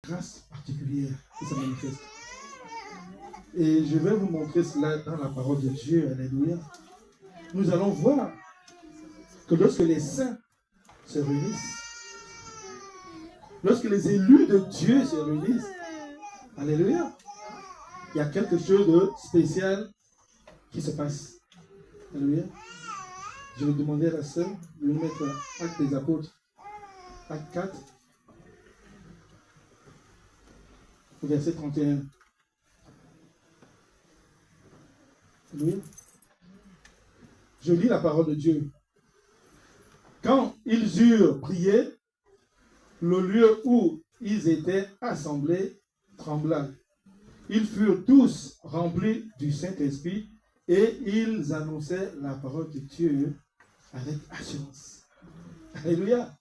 grâce particulière qui se manifeste. Et je vais vous montrer cela dans la parole de Dieu. Alléluia. Nous allons voir que lorsque les saints se réunissent, lorsque les élus de Dieu se réunissent, alléluia, il y a quelque chose de spécial qui se passe. Alléluia. Je vais demander à la sœur de nous mettre Actes des Apôtres, Acte 4, verset 31. Alléluia. Je lis la parole de Dieu. Quand ils eurent prié, le lieu où ils étaient assemblés trembla. Ils furent tous remplis du Saint-Esprit et ils annonçaient la parole de Dieu avec assurance. Alléluia.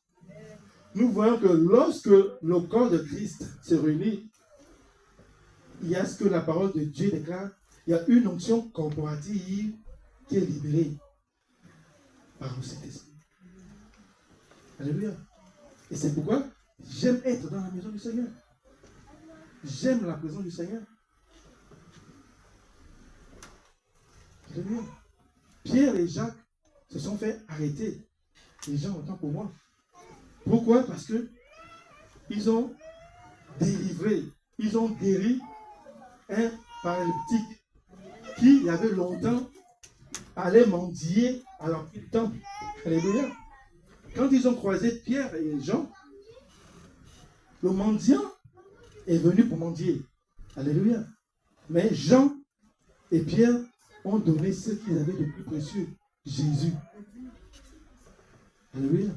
Nous voyons que lorsque le corps de Christ se réunit, il y a ce que la parole de Dieu déclare. Il y a une onction corporative qui est libérée par le Saint-Esprit. Alléluia. Et c'est pourquoi j'aime être dans la maison du Seigneur. J'aime la présence du Seigneur. Alléluia. Pierre et Jacques se sont fait arrêter. Les gens autant pour moi. Pourquoi? Parce que ils ont délivré, ils ont guéri un paralytique qui, il y avait longtemps, allait mendier à l'entrée du temple. Alléluia. Quand ils ont croisé Pierre et Jean, le mendiant est venu pour mendier. Alléluia. Mais Jean et Pierre ont donné ce qu'ils avaient de plus précieux, Jésus. Alléluia.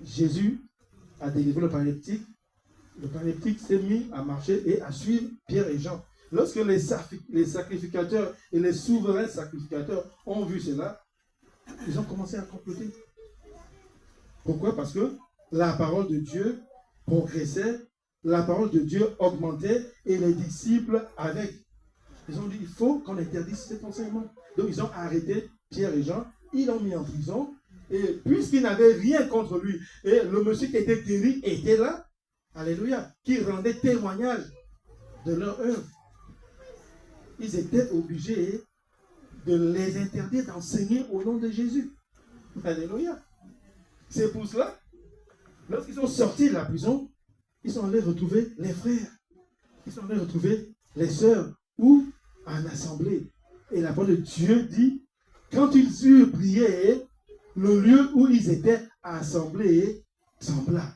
Jésus a délivré le paralytique. Le paralytique s'est mis à marcher et à suivre Pierre et Jean. Lorsque les sacrificateurs et les souverains sacrificateurs ont vu cela, ils ont commencé à comploter. Pourquoi? Parce que la parole de Dieu progressait, la parole de Dieu augmentait et les disciples avec. Ils ont dit, il faut qu'on interdise cet enseignement. Donc ils ont arrêté Pierre et Jean, ils l'ont mis en prison, et puisqu'ils n'avaient rien contre lui, et le monsieur qui était guéri était là, alléluia, qui rendait témoignage de leur œuvre. Ils étaient obligés de les interdire d'enseigner au nom de Jésus. Alléluia. C'est pour cela, lorsqu'ils sont sortis de la prison, ils sont allés retrouver les frères, ils sont allés retrouver les sœurs, ou en assemblée. Et la parole de Dieu dit, quand ils eurent prié, le lieu où ils étaient assemblés trembla.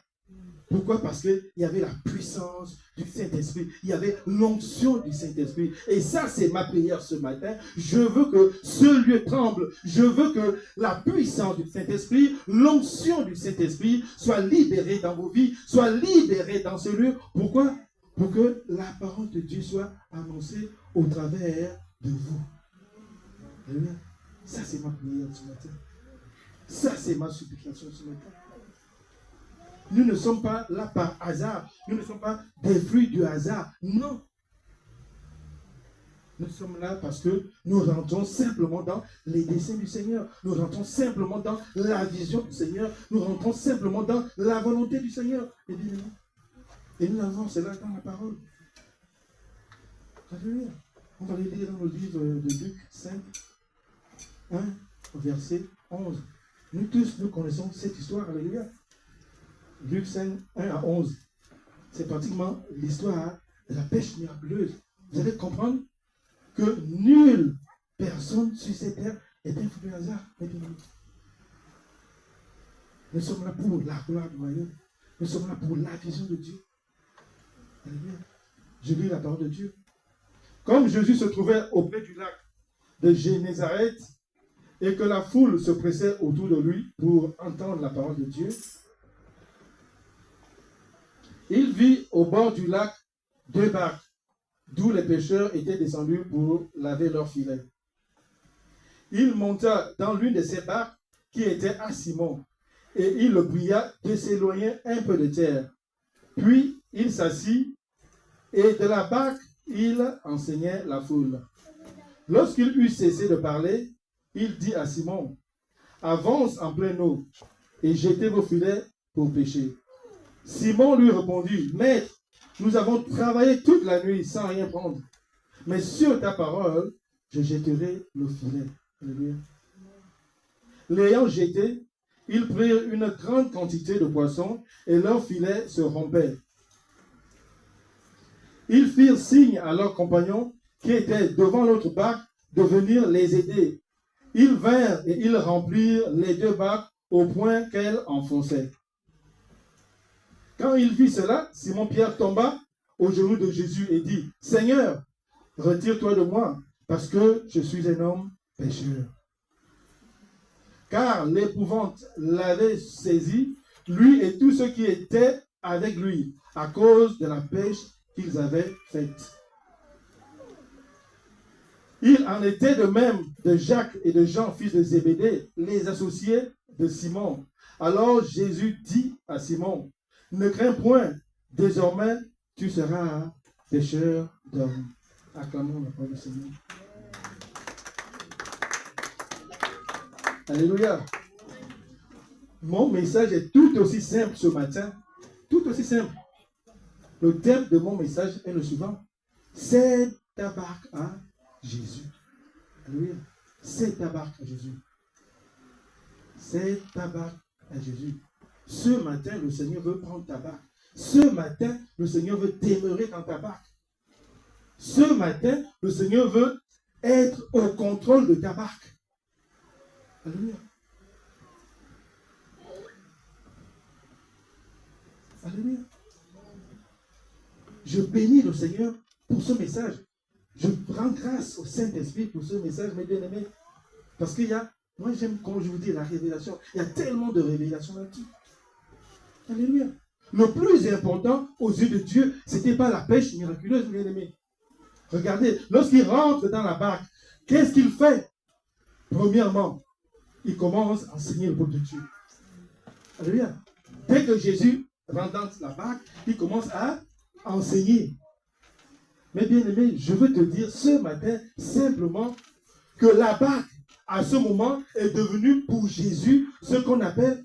Pourquoi? Parce qu'il y avait la puissance du Saint-Esprit. Il y avait l'onction du Saint-Esprit. Et ça, c'est ma prière ce matin. Je veux que ce lieu tremble. Je veux que la puissance du Saint-Esprit, l'onction du Saint-Esprit soit libérée dans vos vies, soit libérée dans ce lieu. Pourquoi? Pour que la parole de Dieu soit annoncée au travers de vous. Alléluia. Ça, c'est ma prière ce matin. Ça, c'est ma supplication ce matin. Nous ne sommes pas là par hasard. Nous ne sommes pas des fruits du hasard. Non. Nous sommes là parce que nous rentrons simplement dans les desseins du Seigneur. Nous rentrons simplement dans la vision du Seigneur. Nous rentrons simplement dans la volonté du Seigneur. Et nous avons cela dans la parole. Alléluia. On va le lire dans le livre de Luc 5, 1, verset 11. Nous tous, nous connaissons cette histoire. Alléluia. Luc 5, 1 à 11. C'est pratiquement l'histoire de la pêche miraculeuse. Vous allez comprendre que nulle personne sur cette terre est un fruit du hasard. Nous sommes là pour la gloire du royaume. Nous sommes là pour la vision de Dieu. Alléluia. Je lis la parole de Dieu. Comme Jésus se trouvait auprès du lac de Génézareth et que la foule se pressait autour de lui pour entendre la parole de Dieu, il vit au bord du lac 2 barques, d'où les pêcheurs étaient descendus pour laver leurs filets. Il monta dans l'une de ces barques qui était à Simon, et il le pria de s'éloigner un peu de terre. Puis il s'assit, et de la barque, il enseignait la foule. Lorsqu'il eut cessé de parler, il dit à Simon, « Avance en pleine eau, et jetez vos filets pour pêcher. » Simon lui répondit, Maître, nous avons travaillé toute la nuit sans rien prendre. Mais sur ta parole, je jetterai le filet. Alléluia. L'ayant jeté, ils prirent une grande quantité de poissons et leur filet se rompait. Ils firent signe à leurs compagnons qui étaient devant l'autre barque de venir les aider. Ils vinrent et ils remplirent les deux barques au point qu'elles enfonçaient. Quand il vit cela, Simon-Pierre tomba aux genoux de Jésus et dit, « Seigneur, retire-toi de moi, parce que je suis un homme pécheur. » Car l'épouvante l'avait saisi, lui et tous ceux qui étaient avec lui, à cause de la pêche qu'ils avaient faite. Il en était de même de Jacques et de Jean, fils de Zébédée, les associés de Simon. Alors Jésus dit à Simon, « Ne crains point, désormais tu seras pêcheur d'hommes. » Acclamons la parole du Seigneur. Alléluia. Mon message est tout aussi simple ce matin. Tout aussi simple. Le thème de mon message est le suivant. C'est ta barque à Jésus. Alléluia. C'est ta barque à Jésus. C'est ta barque à Jésus. Ce matin, le Seigneur veut prendre ta barque. Ce matin, le Seigneur veut demeurer dans ta barque. Ce matin, le Seigneur veut être au contrôle de ta barque. Alléluia. Alléluia. Je bénis le Seigneur pour ce message. Je rends grâce au Saint-Esprit pour ce message, mes bien-aimés. Parce qu'il y a, moi j'aime, comme je vous dis, la révélation. Il y a tellement de révélations là-dessus. Alléluia. Le plus important aux yeux de Dieu, ce n'était pas la pêche miraculeuse, mes bien-aimés. Regardez, lorsqu'il rentre dans la barque, qu'est-ce qu'il fait? Premièrement, il commence à enseigner le peuple de Dieu. Alléluia. Dès que Jésus rentre dans la barque, il commence à enseigner. Mais bien aimé, je veux te dire ce matin simplement que la barque, à ce moment, est devenue pour Jésus ce qu'on appelle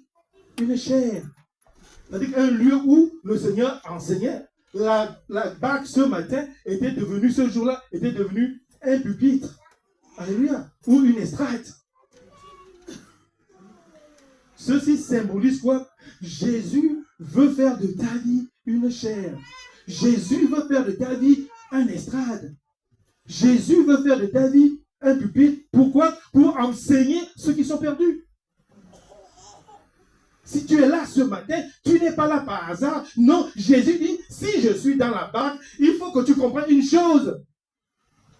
une chaire. C'est-à-dire un lieu où le Seigneur enseignait. La barque ce matin était devenue, ce jour-là, était devenue un pupitre. Alléluia. Ou une estrade. Ceci symbolise quoi? Jésus veut faire de ta vie une chair. Jésus veut faire de ta vie un estrade. Jésus veut faire de ta vie un pupitre. Pourquoi? Pour enseigner ceux qui sont perdus. Si tu es là ce matin, tu n'es pas là par hasard. Non, Jésus dit, si je suis dans la barque, il faut que tu comprennes une chose.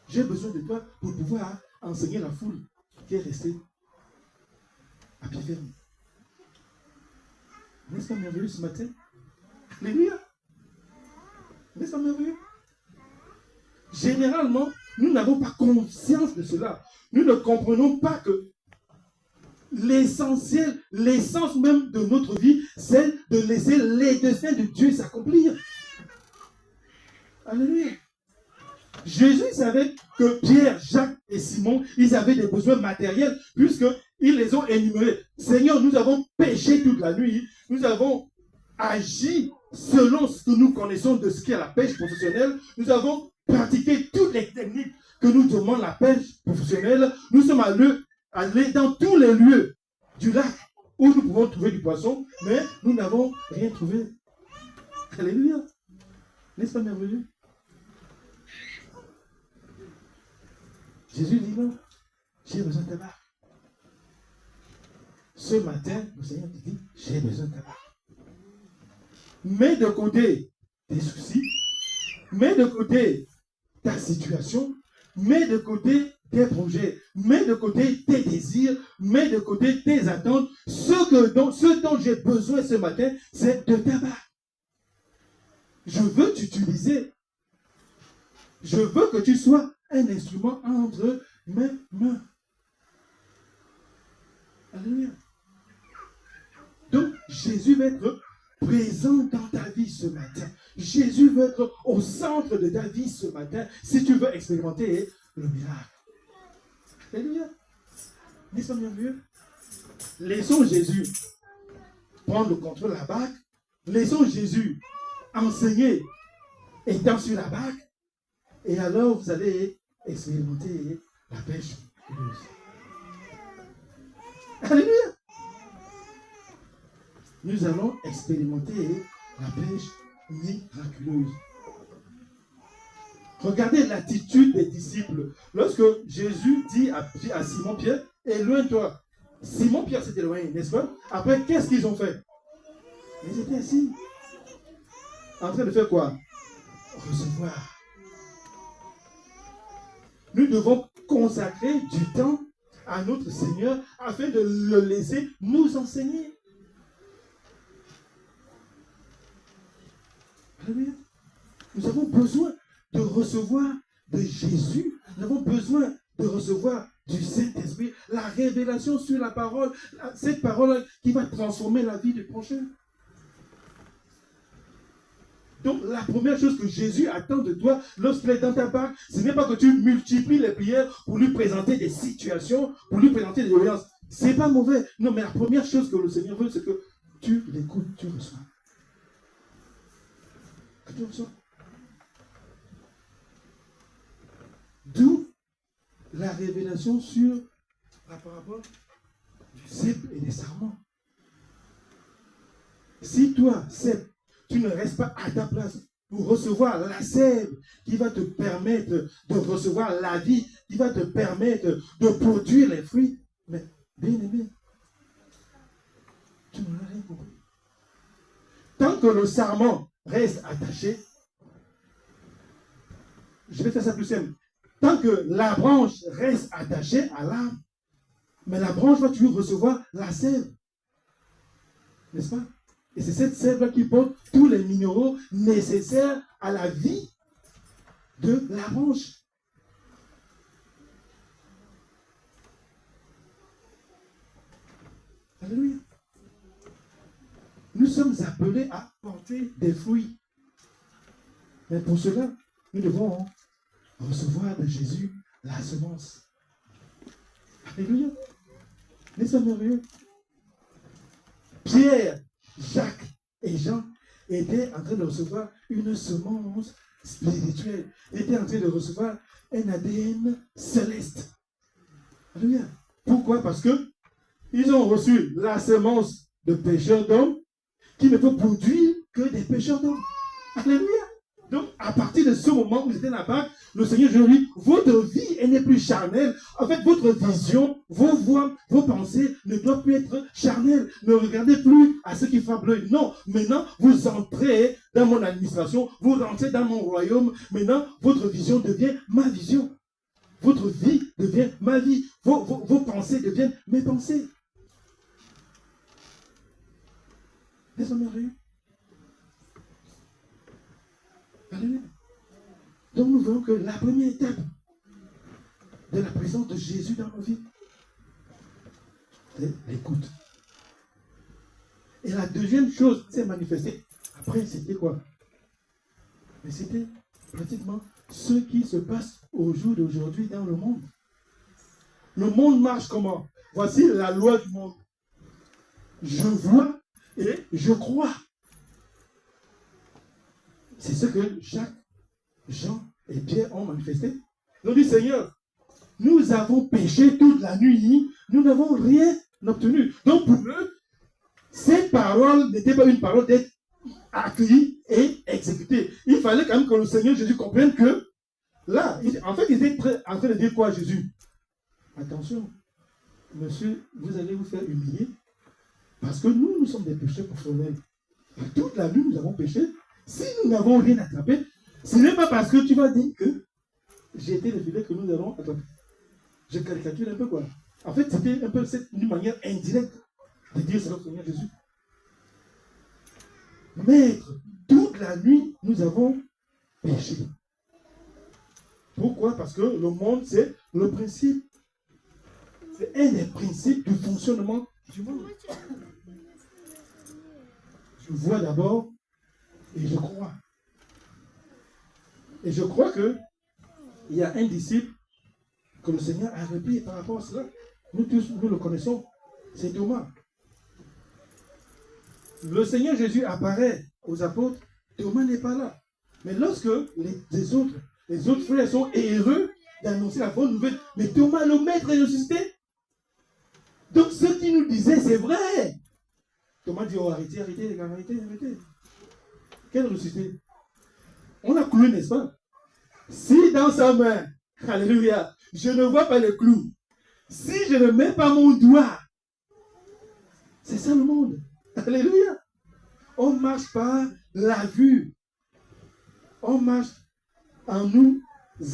J'ai besoin de toi pour pouvoir enseigner la foule qui est restée à pied ferme. N'est-ce pas merveilleux ce matin? Alléluia. N'est-ce pas merveilleux? Généralement, nous n'avons pas conscience de cela. Nous ne comprenons pas que l'essentiel, l'essence même de notre vie, c'est de laisser les desseins de Dieu s'accomplir. Alléluia. Jésus savait que Pierre, Jacques et Simon, ils avaient des besoins matériels, puisqu'ils les ont énumérés. Seigneur, nous avons péché toute la nuit, nous avons agi selon ce que nous connaissons de ce qu'est la pêche professionnelle, nous avons pratiqué toutes les techniques que nous demande la pêche professionnelle, nous sommes allés dans tous les lieux du lac où nous pouvons trouver du poisson, mais nous n'avons rien trouvé. Alléluia. N'est-ce pas merveilleux? Jésus dit non, j'ai besoin de ta barque. Ce matin, le Seigneur te dit, j'ai besoin de ta barque. Mets de côté tes soucis, mets de côté ta situation, mets de côté tes projets, mets de côté tes désirs, mets de côté tes attentes. Ce dont j'ai besoin ce matin, c'est de ta barque. Je veux t'utiliser. Je veux que tu sois un instrument entre mes mains. Alléluia. Donc, Jésus va être présent dans ta vie ce matin. Jésus veut être au centre de ta vie ce matin si tu veux expérimenter le miracle. Alléluia. N'est-ce pas merveilleux? Laissons Jésus prendre le contrôle de la barque laissons Jésus enseigner étant sur la barque, et alors vous allez expérimenter la pêche miraculeuse. Alléluia! Nous allons expérimenter la pêche miraculeuse. Regardez l'attitude des disciples. Lorsque Jésus dit à Simon-Pierre, éloigne-toi. Simon-Pierre s'est éloigné, n'est-ce pas? Après, qu'est-ce qu'ils ont fait? Ils étaient assis. En train de faire quoi? Recevoir. Nous devons consacrer du temps à notre Seigneur afin de le laisser nous enseigner. Alléluia. Nous avons besoin de recevoir de Jésus. Nous avons besoin de recevoir du Saint-Esprit, la révélation sur la parole, cette parole qui va transformer la vie du prochain. Donc, la première chose que Jésus attend de toi lorsqu'il est dans ta barque, ce n'est pas que tu multiplies les prières pour lui présenter des situations, pour lui présenter des violences. Ce n'est pas mauvais. Non, mais la première chose que le Seigneur veut, c'est que tu l'écoutes, tu reçois. Que tu reçois. D'où la révélation sur la parabole du cep et des sarments. Si toi, cep, tu ne restes pas à ta place pour recevoir la sève qui va te permettre de recevoir la vie, qui va te permettre de produire les fruits, mais bien aimé, tu n'en as rien compris. Tant que le sarment reste attaché, je vais faire ça plus simple. Tant que la branche reste attachée à l'arbre, mais la branche va toujours recevoir la sève. N'est-ce pas? Et c'est cette sève-là qui porte tous les minéraux nécessaires à la vie de la branche. Alléluia. Nous sommes appelés à porter des fruits. Mais pour cela, nous devons recevoir de Jésus la semence. Alléluia. N'est-ce pas merveilleux? Pierre, Jacques et Jean étaient en train de recevoir une semence spirituelle. Ils étaient en train de recevoir un ADN céleste. Alléluia. Pourquoi? Parce que ils ont reçu la semence de pécheurs d'hommes qui ne peut produire que des pécheurs d'hommes. Alléluia. Donc, à partir de ce moment où vous étiez dans la barque, le Seigneur, je lui dis, votre vie, elle n'est plus charnelle. En fait, votre vision, vos voix, vos pensées ne doivent plus être charnelles. Ne regardez plus à ce qui frappe l'œil. Non, maintenant, vous entrez dans mon administration, vous rentrez dans mon royaume. Maintenant, votre vision devient ma vision. Votre vie devient ma vie. Vos pensées deviennent mes pensées. N'est-ce pas merveilleux? Alléluia. Donc nous voyons que la première étape de la présence de Jésus dans nos vies, c'est l'écoute. Et la deuxième chose qui s'est manifestée, après c'était quoi? Mais c'était pratiquement ce qui se passe au jour d'aujourd'hui dans le monde. Le monde marche comment? Voici la loi du monde. Je vois et je crois. C'est ce que Jacques, Jean et Pierre ont manifesté. Ils ont dit, Seigneur, nous avons péché toute la nuit, nous n'avons rien obtenu. Donc pour eux, cette parole n'était pas une parole d'être accueillie et exécutée. Il fallait quand même que le Seigneur Jésus comprenne que là, en fait, ils étaient en train de dire quoi à Jésus? Attention, monsieur, vous allez vous faire humilier parce que nous sommes des pécheurs professionnels. Toute la nuit, nous avons péché. Si nous n'avons rien attrapé, ce n'est pas parce que tu vas dire que j'ai été le filet que nous allons attraper. Je caricature un peu quoi. En fait, c'était un peu une manière indirecte de dire c'est notre Seigneur Jésus. Maître, toute la nuit, nous avons péché. Pourquoi? Parce que le monde, c'est le principe. C'est un des principes du fonctionnement du monde. Je vois d'abord et je crois. Et je crois qu'il y a un disciple que le Seigneur a repris par rapport à cela. Nous tous, nous le connaissons. C'est Thomas. le Seigneur Jésus apparaît aux apôtres, Thomas n'est pas là. Mais lorsque les autres frères sont heureux d'annoncer la bonne nouvelle, mais Thomas, le maître, est ressuscité. Donc ce qu'il nous disait, c'est vrai. Thomas dit, oh, arrêtez, les gars, arrêtez. Quel ressuscité? On a cloué, n'est-ce pas? Si dans sa main, alléluia, je ne vois pas le clou, si je ne mets pas mon doigt, c'est ça le monde. Alléluia. On marche par la vue. On marche en nous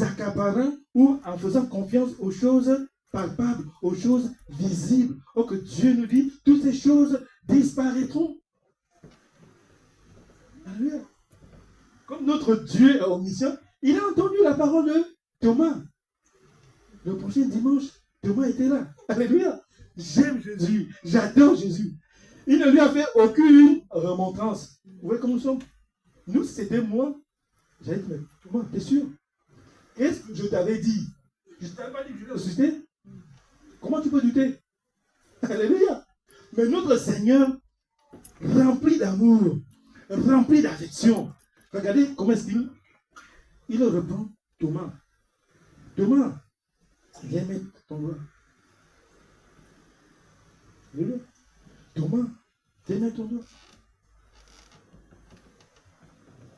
accaparant ou en faisant confiance aux choses palpables, aux choses visibles. Oh, que Dieu nous dit, toutes ces choses disparaîtront. Alléluia. Comme notre Dieu est omniscient, il a entendu la parole de Thomas. Le prochain dimanche, Thomas était là. Alléluia. J'aime Jésus. J'adore Jésus. Il ne lui a fait aucune remontrance. Vous voyez comment nous sommes? Nous, c'était moi. J'allais dire, mais Thomas, t'es sûr? Qu'est-ce que je t'avais dit? Je ne t'avais pas dit que je vais ressusciter? Comment tu peux douter? Alléluia. Mais notre Seigneur, rempli d'amour, rempli d'affection. Regardez comment est-ce qu'il reprend Thomas. Thomas, viens mettre ton doigt. Alléluia. Thomas, viens mettre ton doigt.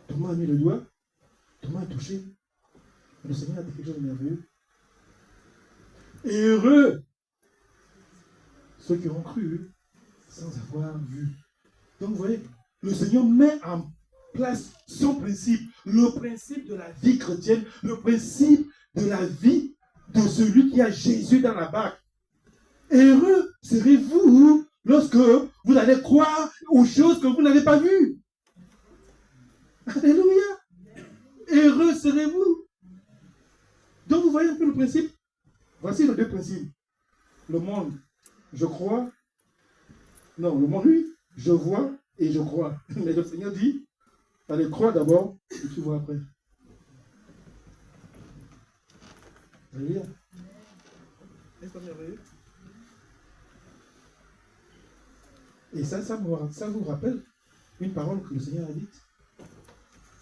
Thomas a mis le doigt. Thomas a touché. Le Seigneur a dit quelque chose de merveilleux. Et heureux ceux qui ont cru sans avoir vu. Donc vous voyez, le Seigneur met en place son principe, le principe de la vie chrétienne, le principe de la vie de celui qui a Jésus dans la barque. Heureux serez-vous lorsque vous allez croire aux choses que vous n'avez pas vues. Alléluia. Heureux serez-vous. Donc vous voyez un peu le principe. Voici les deux principes. Le monde, je crois. Non, le monde, lui, je vois et je crois. Mais le Seigneur dit, allez, crois d'abord et tu vois après. Alléluia. N'est-ce pas merveilleux? Et ça vous rappelle une parole que le Seigneur a dite.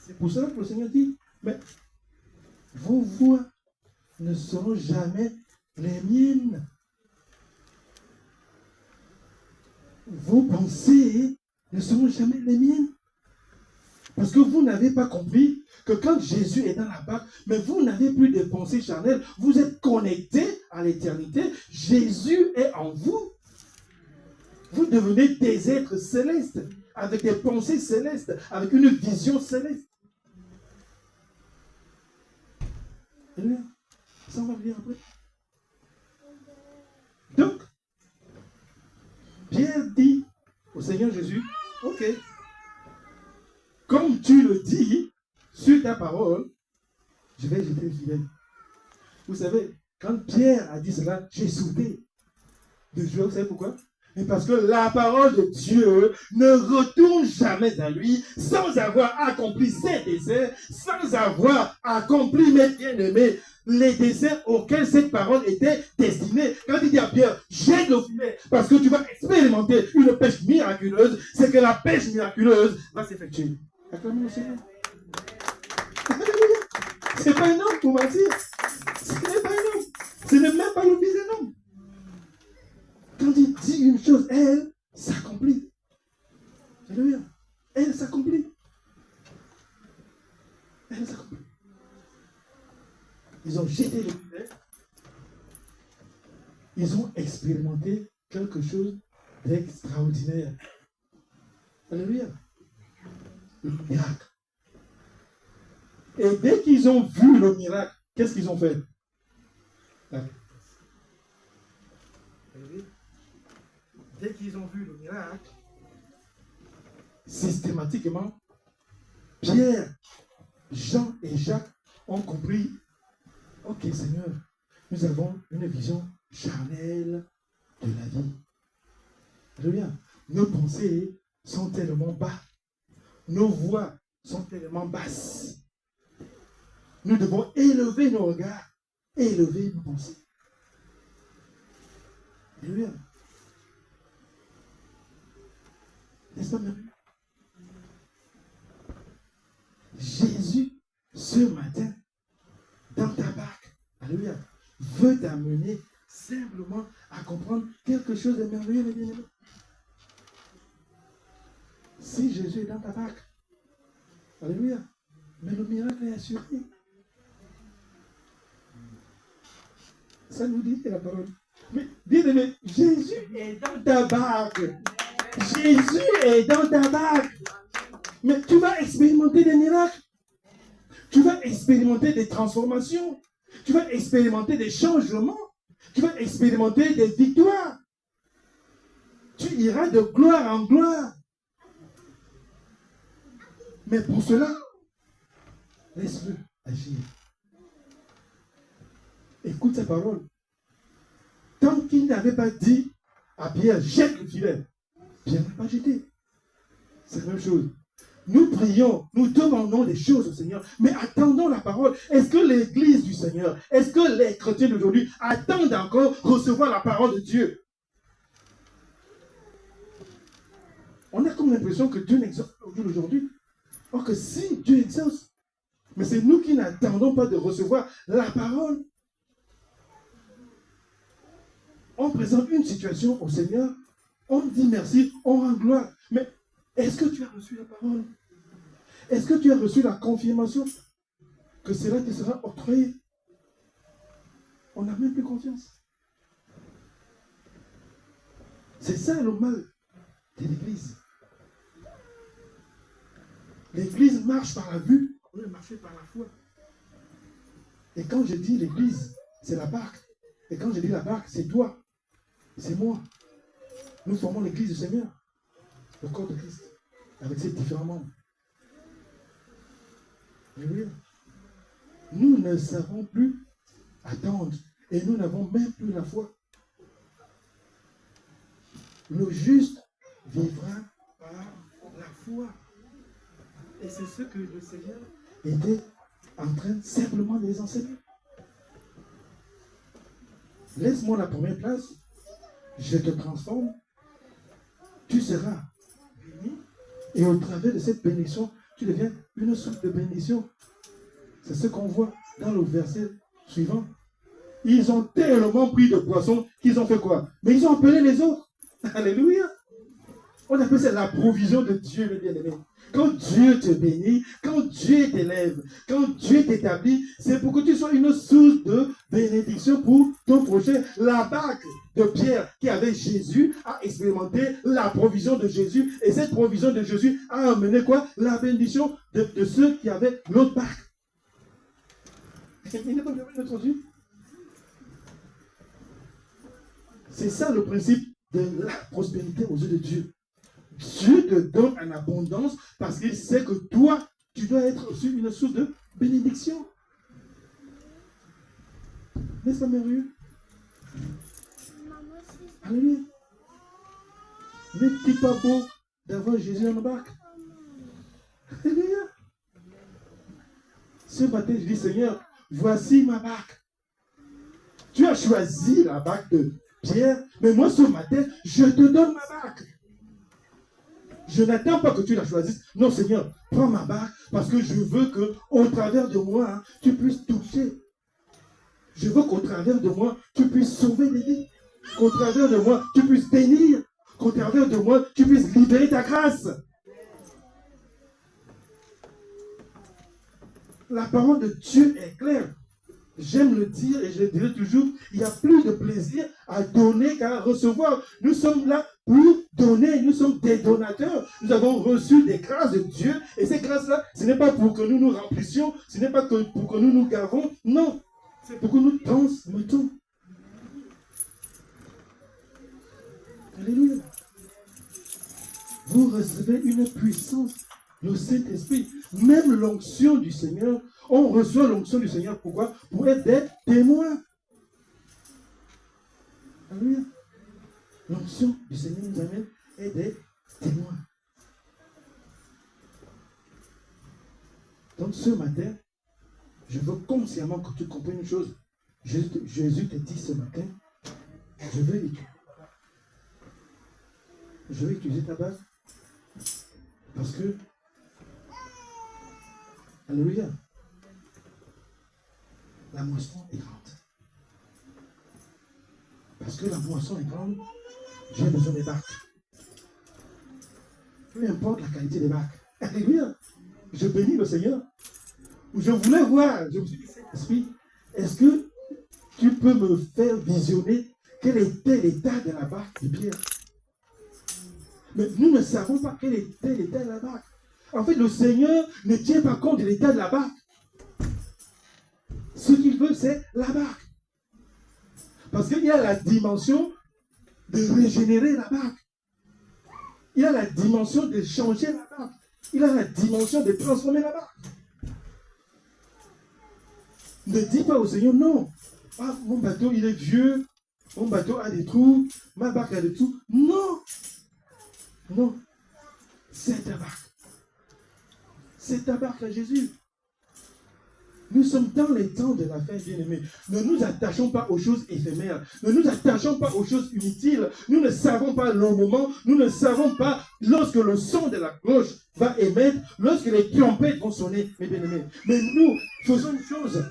C'est pour ça que le Seigneur dit, mais vos voix ne seront jamais les miennes. Vos pensées ne seront jamais les miennes. Parce que vous n'avez pas compris que quand Jésus est dans la barque, mais vous n'avez plus de pensées charnelles, vous êtes connectés à l'éternité, Jésus est en vous. Vous devenez des êtres célestes, avec des pensées célestes, avec une vision céleste. Alléluia. Ça, on va revenir après. Donc, Pierre dit au Seigneur Jésus, ok, comme tu le dis, sur ta parole, je vais jeter le filet. Vous savez, quand Pierre a dit cela, j'ai sauté de joie. Vous savez pourquoi? Mais parce que la parole de Dieu ne retourne jamais à lui sans avoir accompli ses desseins, sans avoir accompli, mes bien-aimés, les desseins auxquels cette parole était destinée. Quand il dit à Pierre, jette le filet parce que tu vas expérimenter une pêche miraculeuse, c'est que la pêche miraculeuse va s'effectuer. Acclamez le Seigneur. Ce n'est pas un homme pour mentir. Ce n'est pas un homme. Ce n'est même pas le fils d'un homme. Quand il dit une chose, elle s'accomplit. Alléluia. Elle s'accomplit. Elle s'accomplit. Ils ont jeté le filet. Ils ont expérimenté quelque chose d'extraordinaire. Alléluia. Le miracle. Et dès qu'ils ont vu le miracle, qu'est-ce qu'ils ont fait? Dès qu'ils ont vu le miracle, systématiquement, Pierre, Jean et Jacques ont compris, ok Seigneur, nous avons une vision charnelle de la vie. Alléluia. Nos pensées sont tellement bas, nos voix sont tellement basses. Nous devons élever nos regards, élever nos pensées. Alléluia. N'est-ce pas merveilleux? ce matin, dans ta barque, alléluia, veut t'amener simplement à comprendre quelque chose de merveilleux, mes bien-aimés. Si Jésus est dans ta barque, alléluia, mais le miracle est assuré. Ça nous dit la parole. Mais bien-aimé, Jésus est dans ta barque. Jésus est dans ta barque. Mais tu vas expérimenter des miracles. Tu vas expérimenter des transformations. Tu vas expérimenter des changements. Tu vas expérimenter des victoires. Tu iras de gloire en gloire. Mais pour cela, laisse-le agir. Écoute sa parole. Tant qu'il n'avait pas dit à Pierre, jette le filet, Pierre n'a pas jeté. C'est la même chose. Nous prions, nous demandons des choses au Seigneur, mais attendons la parole. Est-ce que l'Église du Seigneur, est-ce que les chrétiens d'aujourd'hui attendent encore recevoir la parole de Dieu? On a comme l'impression que Dieu n'exauce pas aujourd'hui. Or que si Dieu exauce, mais c'est nous qui n'attendons pas de recevoir la parole. On présente une situation au Seigneur, on dit merci, on rend gloire. Mais est-ce que tu as reçu la parole? Est-ce que tu as reçu la confirmation que cela te sera octroyé? On n'a même plus confiance. C'est ça le mal de l'Église. L'Église marche par la vue, on est marché par la foi. Et quand je dis l'Église, c'est la barque. Et quand je dis la barque, c'est toi, c'est moi. Nous formons l'Église du Seigneur, le corps de Christ, avec ses différents membres. Alléluia. Nous ne savons plus attendre et nous n'avons même plus la foi. Le juste vivra par la foi. Et c'est ce que le Seigneur était en train simplement de les enseigner. Laisse-moi la première place, je te transforme, tu seras béni, et au travers de cette bénédiction, tu deviens une source de bénédiction. C'est ce qu'on voit dans le verset suivant. Ils ont tellement pris de poissons qu'ils ont fait quoi? Mais ils ont appelé les autres. Alléluia. On appelle ça la provision de Dieu, mes bien-aimés. Quand Dieu te bénit, quand Dieu t'élève, quand Dieu t'établit, c'est pour que tu sois une source de bénédiction pour ton prochain. La barque de Pierre qui avait Jésus a expérimenté la provision de Jésus. Et cette provision de Jésus a amené quoi? La bénédiction de ceux qui avaient l'autre barque. C'est ça le principe de la prospérité aux yeux de Dieu. Dieu te donne en abondance parce qu'il sait que toi, tu dois être aussi une source de bénédiction. N'est-ce pas merveilleux? Alléluia. N'est-il pas beau d'avoir Jésus dans la barque? Alléluia. Ce matin, je dis, Seigneur, voici ma barque. Tu as choisi la barque de Pierre, mais moi ce matin, je te donne ma barque. Je n'attends pas que tu la choisisses. Non, Seigneur, prends ma barque parce que je veux qu'au travers de moi, tu puisses toucher. Je veux qu'au travers de moi, tu puisses sauver des vies. Qu'au travers de moi, tu puisses bénir. Qu'au travers de moi, tu puisses libérer ta grâce. La parole de Dieu est claire. J'aime le dire et je le dirai toujours, il y a plus de plaisir à donner qu'à recevoir. Nous sommes là pour donner, nous sommes des donateurs. Nous avons reçu des grâces de Dieu et ces grâces-là, ce n'est pas pour que nous nous remplissions, ce n'est pas pour que nous nous gavons, non, c'est pour que nous transmettons. Alléluia. Vous recevez une puissance, le Saint-Esprit, même l'onction du Seigneur. On reçoit l'onction du Seigneur, pourquoi? Pour être des témoins. Alléluia. L'onction du Seigneur nous amène à être des témoins. Donc ce matin, je veux consciemment que tu comprennes une chose. Jésus te dit ce matin, je vais utiliser ta base parce que, alléluia, la moisson est grande. Parce que la moisson est grande, j'ai besoin des barques. Peu importe la qualité des barques. Alléluia. Je bénis le Seigneur. Je voulais voir, je me suis dit, Saint-Esprit, est-ce que tu peux me faire visionner quel était l'état de la barque de Pierre? Mais nous ne savons pas quel était l'état de la barque. En fait, le Seigneur ne tient pas compte de l'état de la barque. Ce qu'il veut, c'est la barque. Parce qu'il y a la dimension de régénérer la barque. Il y a la dimension de changer la barque. Il a la dimension de transformer la barque. Ne dis pas au Seigneur, non. Ah, mon bateau, il est vieux. Mon bateau a des trous. Ma barque a des trous. Non. Non. C'est ta barque. C'est ta barque à Jésus. Nous sommes dans les temps de la fin, bien-aimés. Ne nous attachons pas aux choses éphémères. Ne nous attachons pas aux choses inutiles. Nous ne savons pas le moment. Nous ne savons pas lorsque le son de la cloche va émettre, lorsque les trompettes vont sonner, mes bien-aimés. Mais nous faisons une chose.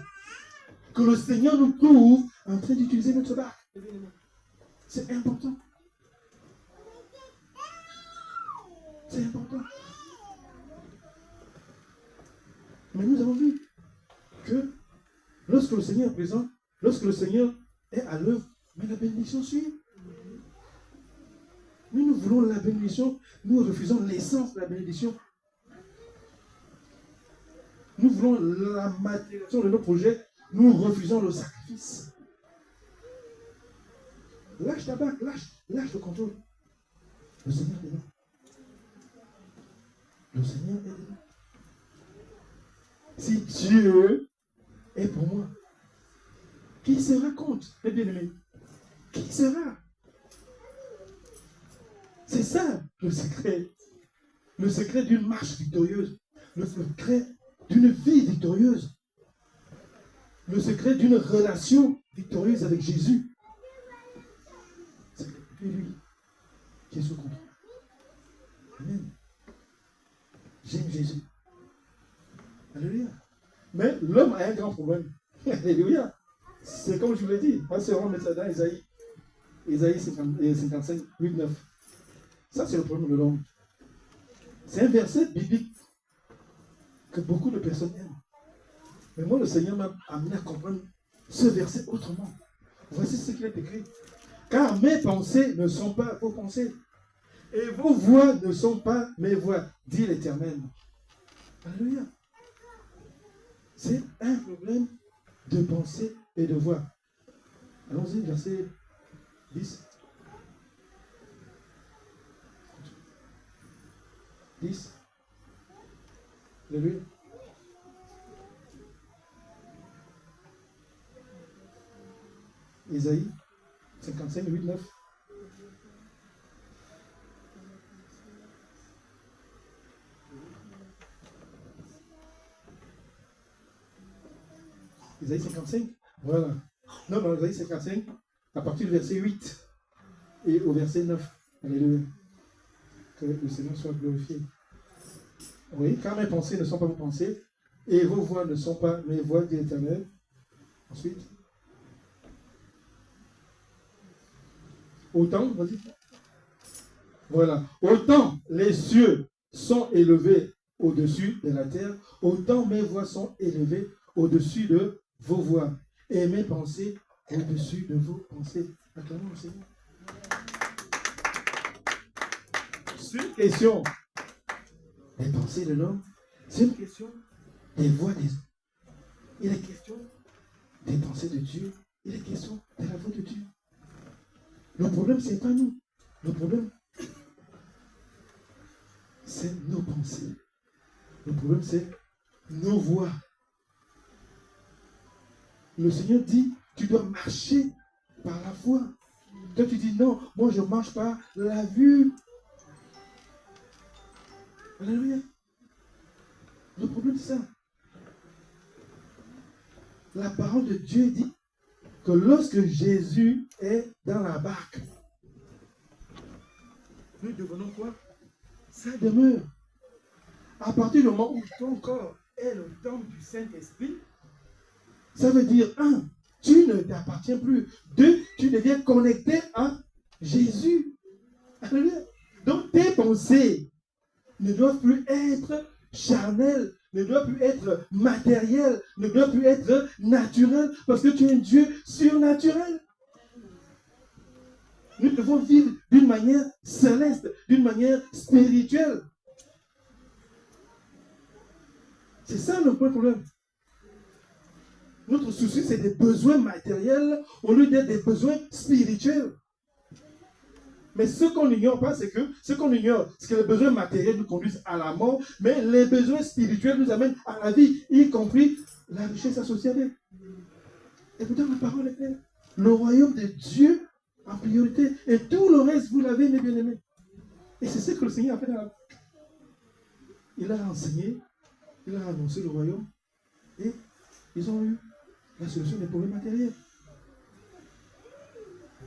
Que le Seigneur nous trouve en train d'utiliser notre barque. C'est important. C'est important. Mais nous avons vu que lorsque le Seigneur est présent, lorsque le Seigneur est à l'œuvre, mais la bénédiction suit. Nous voulons la bénédiction, nous refusons l'essence de la bénédiction. Nous voulons la matérialisation de nos projets, nous refusons le sacrifice. Lâche ta barque, lâche le contrôle. Le Seigneur est là. Le Seigneur est là. Si Dieu est pour moi, qui sera contre, mes bien-aimés? Qui sera? C'est ça le secret. Le secret d'une marche victorieuse. Le secret d'une vie victorieuse. Le secret d'une relation victorieuse avec Jésus. C'est lui qui est sous contrôle. Amen. J'aime Jésus. Alléluia. Mais l'homme a un grand problème. Alléluia. C'est comme je vous l'ai dit. C'est vraiment mettre ça dans Isaïe 55, 8, 9. Ça, c'est le problème de l'homme. C'est un verset biblique que beaucoup de personnes aiment. Mais moi, le Seigneur m'a amené à comprendre ce verset autrement. Voici ce qu'il est écrit. Car mes pensées ne sont pas vos pensées. Et vos voix ne sont pas mes voix, dit l'Éternel. Alléluia. C'est un problème de pensée et de voix. Allons-y, verset 10. 10. Alléluia. Isaïe 55, 8, 9. Isaïe 55. Voilà. Non, Isaïe 55, à partir du verset 8 et au verset 9. Alléluia. Que le Seigneur soit glorifié. Oui, car mes pensées ne sont pas vos pensées, et vos voix ne sont pas mes voix, dit l'Éternel. Ensuite. Autant, vas-y. Voilà. Autant les cieux sont élevés au-dessus de la terre, autant mes voix sont élevées au-dessus de vos voix, et mes pensées au-dessus de vos pensées. Acclamons le Seigneur. C'est une question des pensées de l'homme, c'est une question des voix des hommes. Il est question des pensées de Dieu, il est question de la voix de Dieu. Le problème, ce n'est pas nous. Le problème, c'est nos pensées. Le problème, c'est nos voix. Le Seigneur dit, tu dois marcher par la foi. Toi, tu dis, non, moi, je marche par la vue. Alléluia. Le problème, c'est ça. La parole de Dieu dit que lorsque Jésus est dans la barque, nous devenons quoi? Ça demeure. À partir du moment où ton corps est le temple du Saint-Esprit, Ça veut dire, un, tu ne t'appartiens plus. Deux, tu deviens connecté à Jésus. Alléluia. Donc tes pensées ne doivent plus être charnelles, ne doivent plus être matérielles, ne doivent plus être naturelles, parce que tu es un Dieu surnaturel. Nous devons vivre d'une manière céleste, d'une manière spirituelle. C'est ça le point problème. Notre souci, c'est des besoins matériels au lieu d'être des besoins spirituels. Mais ce qu'on n'ignore pas, c'est que les besoins matériels nous conduisent à la mort, mais les besoins spirituels nous amènent à la vie, y compris la richesse associée avec. Et pourtant, la parole est claire. Le royaume de Dieu en priorité. Et tout le reste, vous l'avez, mes bien-aimés. Et c'est ce que le Seigneur a fait dans la... Il a enseigné, il a annoncé le royaume, et ils ont eu la solution des problèmes matériels.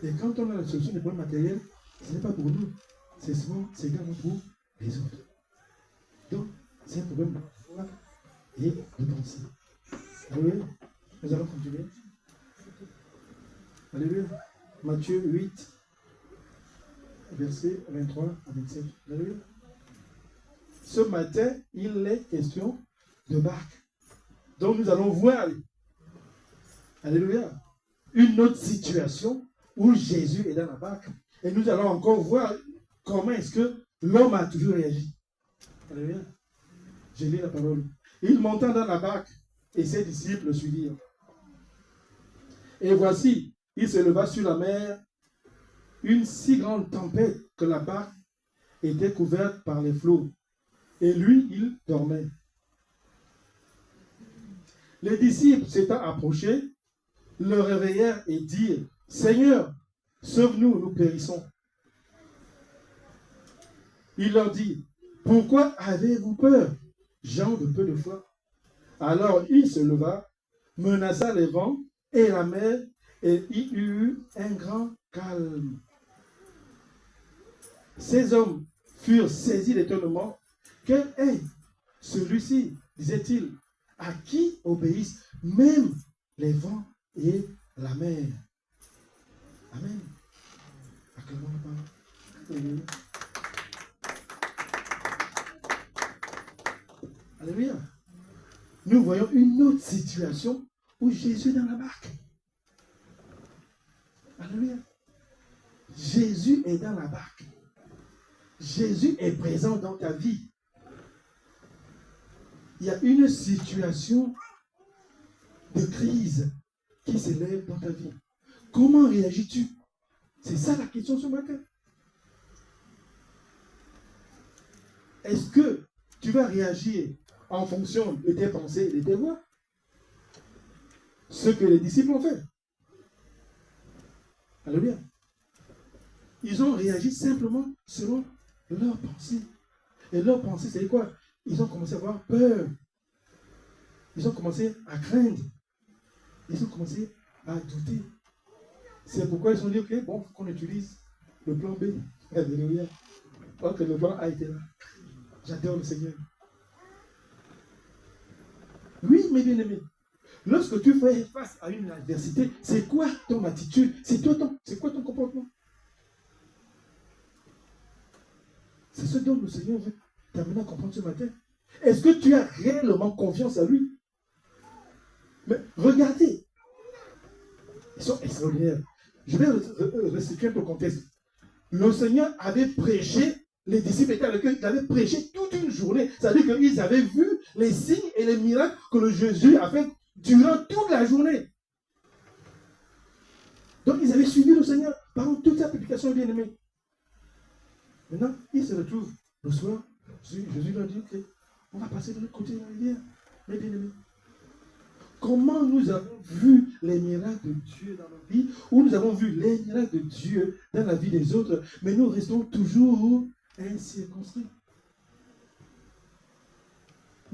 Et quand on a la solution des problèmes matériels, ce n'est pas pour nous, c'est également pour les autres. Donc, c'est un problème de foi et de pensée. Alléluia. Nous allons continuer. Alléluia. Matthieu 8, versets 23 à 27. Alléluia. Ce matin, il est question de barque. Donc, nous allons voir, alléluia, une autre situation où Jésus est dans la barque. Et nous allons encore voir comment est-ce que l'homme a toujours réagi. Alléluia. J'ai lu la parole. Il monta dans la barque et ses disciples le suivirent. Et voici, il se leva sur la mer une si grande tempête que la barque était couverte par les flots. Et lui, il dormait. Les disciples s'étant approchés, le réveillèrent et dirent, « Seigneur, sauve-nous, nous périssons. » Il leur dit, « Pourquoi avez-vous peur, gens de peu de foi ?» Alors il se leva, menaça les vents et la mer, et il y eut un grand calme. Ces hommes furent saisis d'étonnement. « Quel est celui-ci, disait-il, à qui obéissent même les vents et la mer? » Amen. Acclamons la parole. Alléluia. Alléluia. Nous voyons une autre situation où Jésus est dans la barque. Alléluia. Jésus est dans la barque. Jésus est présent dans ta vie. Il y a une situation de crise qui s'élève dans ta vie. Comment réagis-tu? C'est ça la question ce matin. Est-ce que tu vas réagir en fonction de tes pensées et de tes voix? Ce que les disciples ont fait. Alléluia. Ils ont réagi simplement selon leurs pensées. Et leurs pensées, c'est quoi? Ils ont commencé à avoir peur. Ils ont commencé à craindre. Ils ont commencé à douter. C'est pourquoi ils ont dit, ok, bon, il faut qu'on utilise le plan B. Alléluia. Or que le plan A était là. J'adore le Seigneur. Oui, mes bien-aimés. Lorsque tu fais face à une adversité, c'est quoi ton attitude? C'est quoi ton comportement? C'est ce dont le Seigneur veut t'amener à comprendre ce matin. Est-ce que tu as réellement confiance à lui? Mais regardez. Ils sont extraordinaires. Je vais restituer un peu le contexte. Le Seigneur avait prêché, les disciples étaient avec eux, il avait prêché toute une journée. C'est-à-dire qu'ils avaient vu les signes et les miracles que le Jésus a fait durant toute la journée. Donc ils avaient suivi le Seigneur pendant toute sa prédication bien-aimée. Maintenant, ils se retrouvent le soir. Jésus leur dit, ok, on va passer de l'autre côté de la rivière, mes bien-aimés. Comment nous avons vu les miracles de Dieu dans nos vies, ou nous avons vu les miracles de Dieu dans la vie des autres, mais nous restons toujours incirconspects.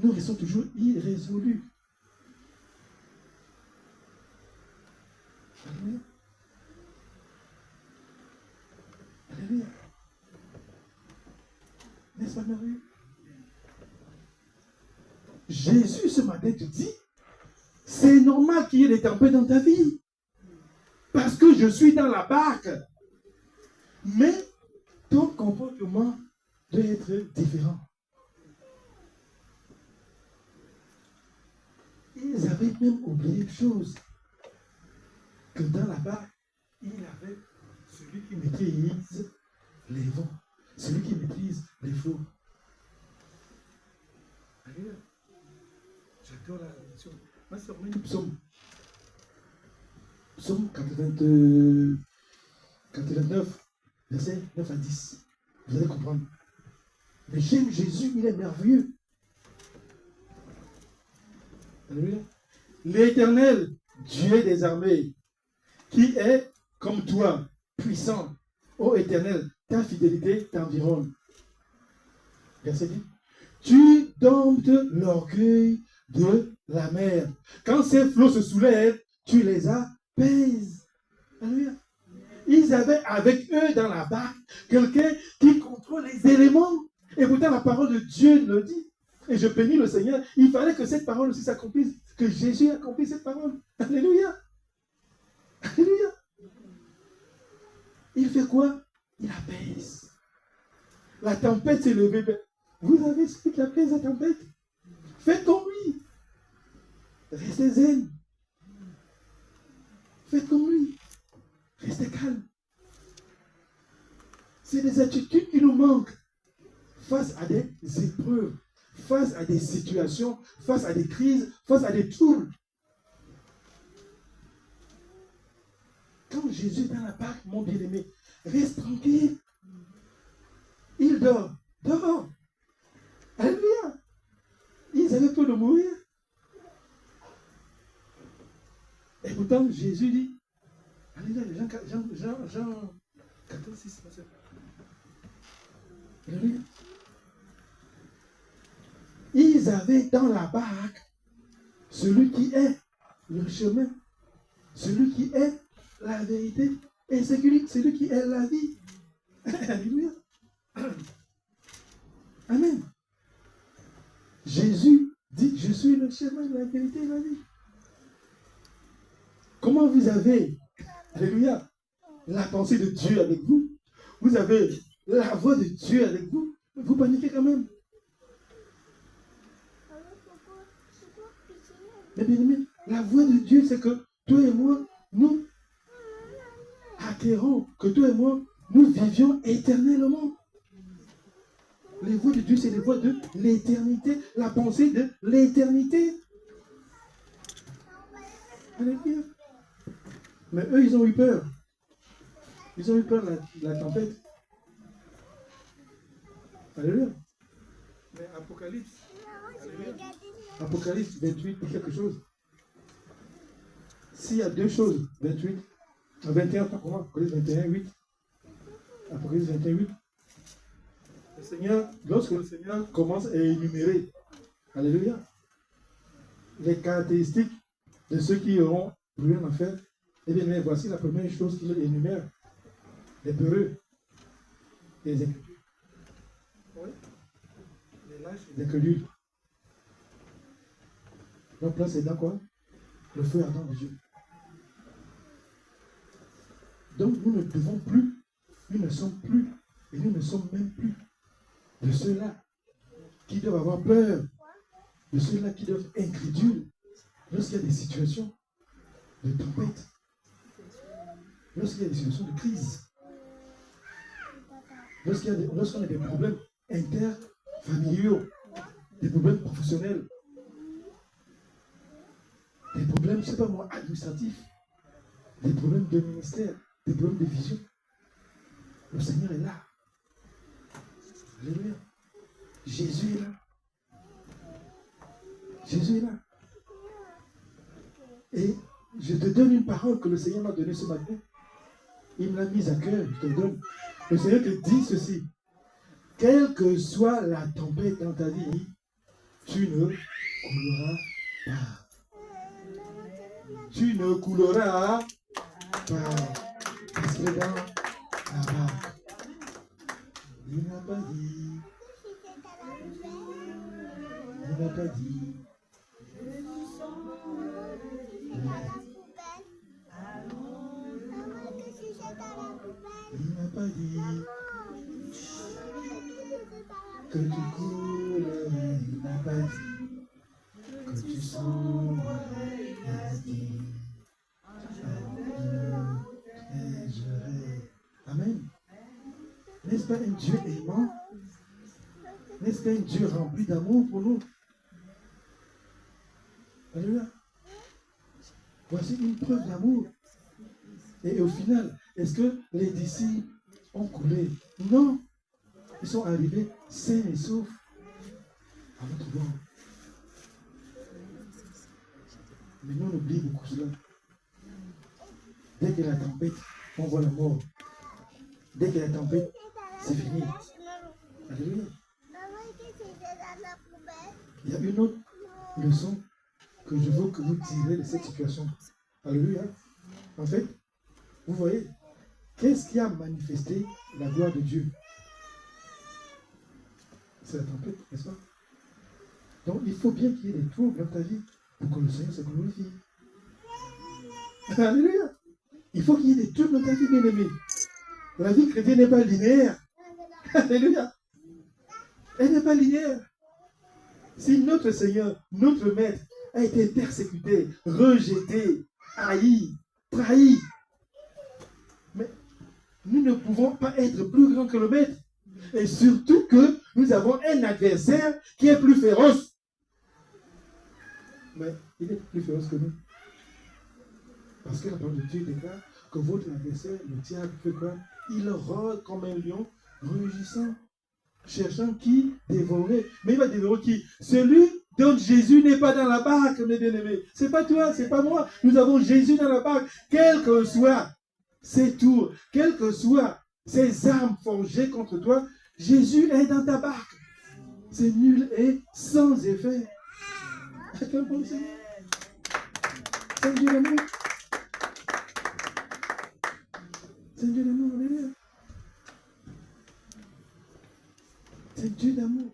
Nous restons toujours irrésolus. Alléluia. Alléluia. N'est-ce pas merveilleux? Jésus ce matin te dit, C'est normal qu'il y ait des tempêtes dans ta vie. Parce que je suis dans la barque. Mais ton comportement doit être différent. Ils avaient même oublié une chose. Que dans la barque, il y avait celui qui maîtrise les vents. Celui qui maîtrise les flots. J'adore la lecture. Moi, c'est vraiment une psaume. Psaume 89, verset 9 à 10. Vous allez comprendre. Mais j'aime Jésus, il est merveilleux. Alléluia. L'Éternel, Dieu des armées, qui est comme toi, puissant. Ô Éternel, ta fidélité t'environne. Verset 10. Tu domptes l'orgueil de la mer. Quand ces flots se soulèvent, tu les apaises. Alléluia. Ils avaient avec eux dans la barque quelqu'un qui contrôle les éléments. Et pourtant la parole de Dieu le dit. Et je bénis le Seigneur. Il fallait que cette parole aussi s'accomplisse. Que Jésus accomplisse cette parole. Alléluia. Alléluia. Il fait quoi? Il apaise. La tempête s'est levée. Vous avez celui qui apaise la tempête. Faites comme lui. Restez zen. Faites comme lui. Restez calme. C'est des attitudes qui nous manquent face à des épreuves, face à des situations, face à des crises, face à des troubles. Quand Jésus est dans la barque, mon bien-aimé, reste tranquille. Il dort. Dors. Alléluia. Ils avaient peur de mourir. Et pourtant, Jésus dit, Alléluia, Jean 14, 6, Alléluia. Ils avaient dans la barque celui qui est le chemin, celui qui est la vérité, et celui qui est la vie. Alléluia. Amen. Jésus dit, je suis le chemin, la vérité et la vie. Comment vous avez, alléluia, la pensée de Dieu avec vous? Vous avez la voix de Dieu avec vous? Vous paniquez quand même. Mais bien aimé, la voix de Dieu, c'est que toi et moi, nous acquérons, que toi et moi, nous vivions éternellement. Les voix de Dieu, c'est les voix de l'éternité, la pensée de l'éternité. Alléluia. Mais eux, ils ont eu peur. Ils ont eu peur de la tempête. Alléluia. Mais Apocalypse, alléluia. Apocalypse 28 dit quelque chose. S'il y a deux choses, 28, 21, pas comment? Apocalypse 21, 8. Apocalypse 21, 8. Le Seigneur, lorsque le Seigneur commence à énumérer, alléluia, les caractéristiques de ceux qui auront plus rien à faire, eh bien, mais voici la première chose qu'il énumère. Les peureux, les incrédules. Oui. Les lâches, les incrédules. Donc là, c'est dans quoi? Le feu ardent de Dieu. Donc nous ne devons plus, nous ne sommes plus, et nous ne sommes même plus de ceux-là qui doivent avoir peur, de ceux-là qui doivent être incrédules lorsqu'il y a des situations de tempête, lorsqu'il y a des situations de crise, lorsqu'on a des problèmes interfamiliaux, des problèmes professionnels, des problèmes, je ne sais pas moi, administratifs, des problèmes de ministère, des problèmes de vision. Le Seigneur est là. Alléluia. Jésus est là. Jésus est là. Et je te donne une parole que le Seigneur m'a donnée ce matin. Il me l'a mise à cœur, je te donne. Le Seigneur te dit ceci. Quelle que soit la tempête dans ta vie, tu ne couleras pas. Tu ne couleras pas. Parce que dans la barque, il n'a pas dit. Il n'a pas dit. dit que tu coulerais, il n'a pas dit que tu sombrerais, il a dit et je rêve. Amen. N'est-ce pas un Dieu aimant? N'est-ce pas un Dieu rempli d'amour pour nous? Alléluia. Voici une preuve d'amour. Et au final, est-ce que les disciples ont coulé? Non. Ils sont arrivés sains et saufs à notre bord. Mais nous, on oublie beaucoup cela. Dès qu'il y a la tempête, on voit la mort. Dès qu'il y a la tempête, c'est fini. Alléluia. Il y a une autre leçon que je veux que vous tirez de cette situation. Alléluia. En fait, vous voyez, qu'est-ce qui a manifesté la gloire de Dieu? C'est la tempête, n'est-ce pas? Donc, il faut bien qu'il y ait des troubles dans ta vie pour que le Seigneur se glorifie. Alléluia. Il faut qu'il y ait des troubles dans ta vie, bien-aimé. La vie chrétienne n'est pas linéaire. Alléluia. Elle n'est pas linéaire. Si notre Seigneur, notre Maître, a été persécuté, rejeté, haï, trahi, mais nous ne pouvons pas être plus grands que le Maître. Et surtout que nous avons un adversaire qui est plus féroce. Mais il est plus féroce que nous. Parce que la parole de Dieu déclare que votre adversaire, le diable, fait quoi? Il rôde comme un lion rugissant, cherchant qui dévorer. Mais il va dévorer qui? Celui dont Jésus n'est pas dans la barque, mes bien-aimés. C'est pas toi, c'est pas moi. Nous avons Jésus dans la barque. Quels que soient ses tours, quelles que soient ses armes forgées contre toi, Jésus est dans ta barque. C'est nul et sans effet. C'est un Dieu d'amour. C'est un Dieu d'amour, alléluia. C'est un Dieu d'amour.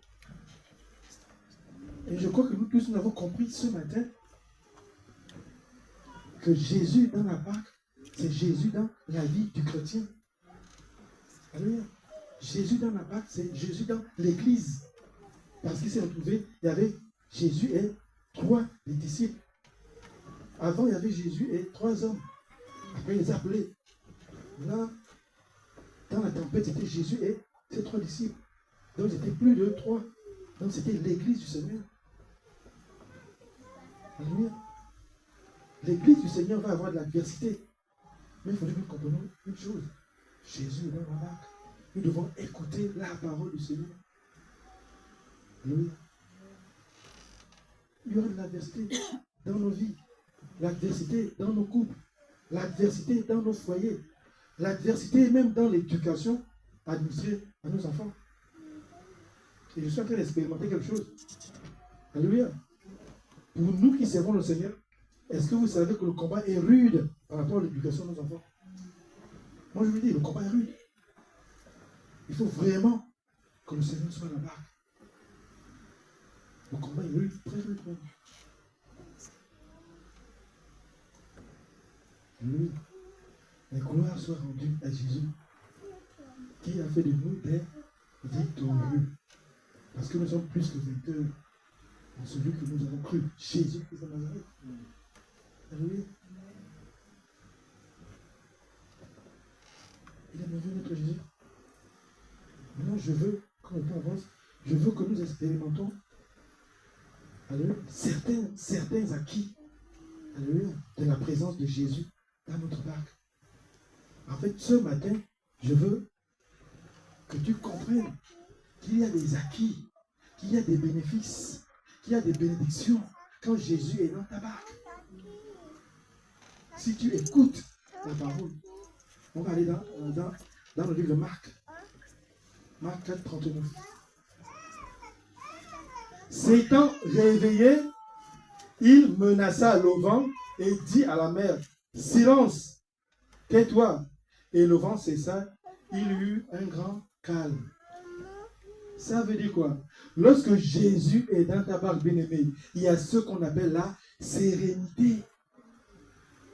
Et je crois que nous tous, nous avons compris ce matin que Jésus dans la barque, c'est Jésus dans la vie du chrétien. Alléluia. Jésus dans la barque, c'est Jésus dans l'église. Parce qu'il s'est retrouvé, il y avait Jésus et 3 des disciples. Avant, il y avait Jésus et 3 hommes. Après, il les a appelés. Là, dans la tempête, c'était Jésus et ses 3 disciples. Donc, c'était plus de 3. Donc, c'était l'église du Seigneur. Alléluia. L'église du Seigneur va avoir de l'adversité. Mais il faudrait que nous comprenions une chose. Jésus est dans la barque. Nous devons écouter la parole du Seigneur. Alléluia. Il y aura de l'adversité dans nos vies. L'adversité dans nos couples. L'adversité dans nos foyers. L'adversité même dans l'éducation administrée à nos enfants. Et je suis en train d'expérimenter quelque chose. Alléluia. Pour nous qui servons le Seigneur, est-ce que vous savez que le combat est rude par rapport à l'éducation de nos enfants? Moi je vous dis, le combat est rude. Il faut vraiment que le Seigneur soit là-bas. Le combat est rude, très rude même. Lui, la gloire soit rendue à Jésus, qui a fait de nous des victorieux. Parce que nous sommes plus que vainqueurs en celui que nous avons cru, Jésus Christ de Nazareth. Alléluia. Il est merveilleux notre Jésus. Maintenant, je veux, quand le temps avance, je veux que nous expérimentons certains acquis, alléluia, de la présence de Jésus dans notre barque. En fait, ce matin, je veux que tu comprennes qu'il y a des acquis, qu'il y a des bénéfices, qu'il y a des bénédictions quand Jésus est dans ta barque. Si tu écoutes la parole, on va aller dans le livre de Marc. Marc 4, 39. S'étant réveillé, il menaça le vent et dit à la mer, silence, tais-toi. Et le vent cessa, il eut un grand calme. Ça veut dire quoi? Lorsque Jésus est dans ta barque, bien-aimé, il y a ce qu'on appelle la sérénité.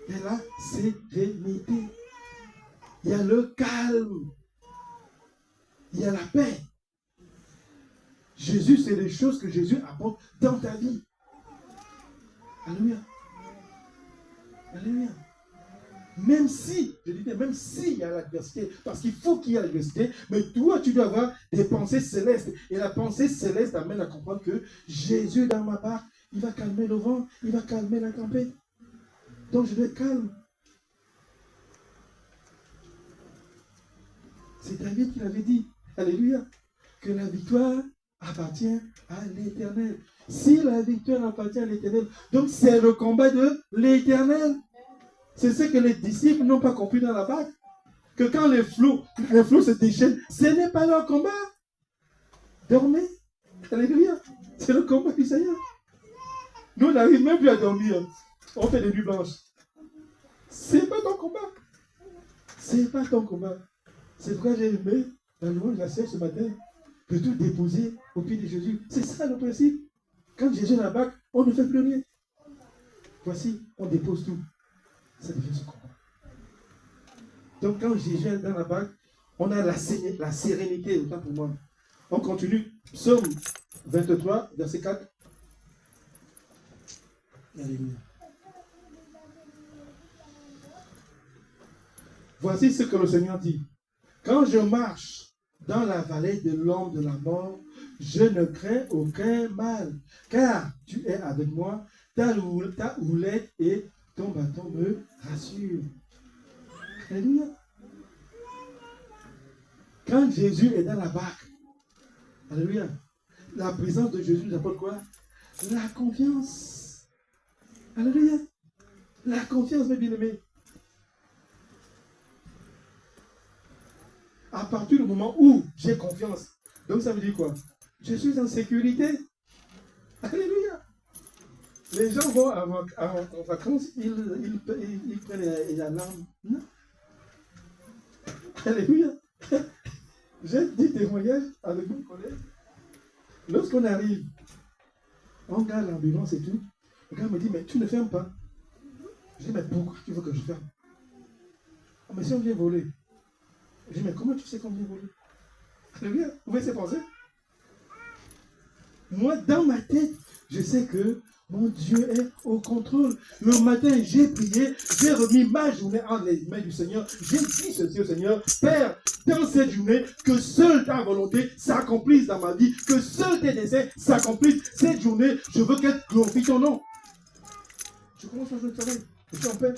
Il y a la sérénité. Il y a le calme. il y a la paix. Jésus, c'est les choses que Jésus apporte dans ta vie. Alléluia. Alléluia. Même si, je dis bien, même s'il y a l'adversité, parce qu'il faut qu'il y ait l'adversité, mais toi, tu dois avoir des pensées célestes. Et la pensée céleste amène à comprendre que Jésus dans ma barque, il va calmer le vent, il va calmer la tempête. Donc je dois être calme. C'est David qui l'avait dit. Alléluia. Que la victoire appartient à l'Éternel. Si la victoire appartient à l'Éternel, donc c'est le combat de l'Éternel. C'est ce que les disciples n'ont pas compris dans la barque. Que quand les flots se déchaînent, ce n'est pas leur combat. Dormez. Alléluia. C'est le combat du Seigneur. Nous, on n'arrive même plus à dormir. On fait des nuits blanches. C'est pas ton combat. C'est pas ton combat. C'est pourquoi j'ai aimé la louange de la sœur ce matin, de tout déposer au pied de Jésus. C'est ça le principe. Quand Jésus est dans la barque, on ne fait plus rien. Voici, on dépose tout. Ça devient ce combat. Donc quand Jésus est dans la barque, on a la sérénité, autant pour moi. On continue. Psaume 23, verset 4. Alléluia. Voici ce que le Seigneur dit. Quand je marche dans la vallée de l'ombre de la mort, je ne crains aucun mal, car tu es avec moi, ta houlette et ton bâton me rassurent. Alléluia. Quand Jésus est dans la barque, alléluia, la présence de Jésus nous apporte quoi? La confiance. Alléluia. La confiance, mes bien-aimés. À partir du moment où j'ai confiance, donc ça veut dire quoi? Je suis en sécurité. Alléluia. Les gens vont en vacances, ils prennent les alarmes. Non. Alléluia. J'ai des témoignages avec mon collègue. Lorsqu'on arrive, on garde l'ambulance et tout. Le gars me dit, mais tu ne fermes pas. Je dis, mais pourquoi tu veux que je ferme? Ah, mais si on vient voler. Je dis, mais comment tu sais qu'on vient voler? Alléluia. Vous pouvez se penser? Moi, dans ma tête, je sais que mon Dieu est au contrôle. Le matin, j'ai prié, j'ai remis ma journée entre les mains du Seigneur. J'ai dit ceci au Seigneur, Père, dans cette journée, que seule ta volonté s'accomplisse dans ma vie, que seul tes désirs s'accomplissent. Cette journée, je veux qu'elle glorifie ton nom. Je commence à jouer de travail. Je suis en paix.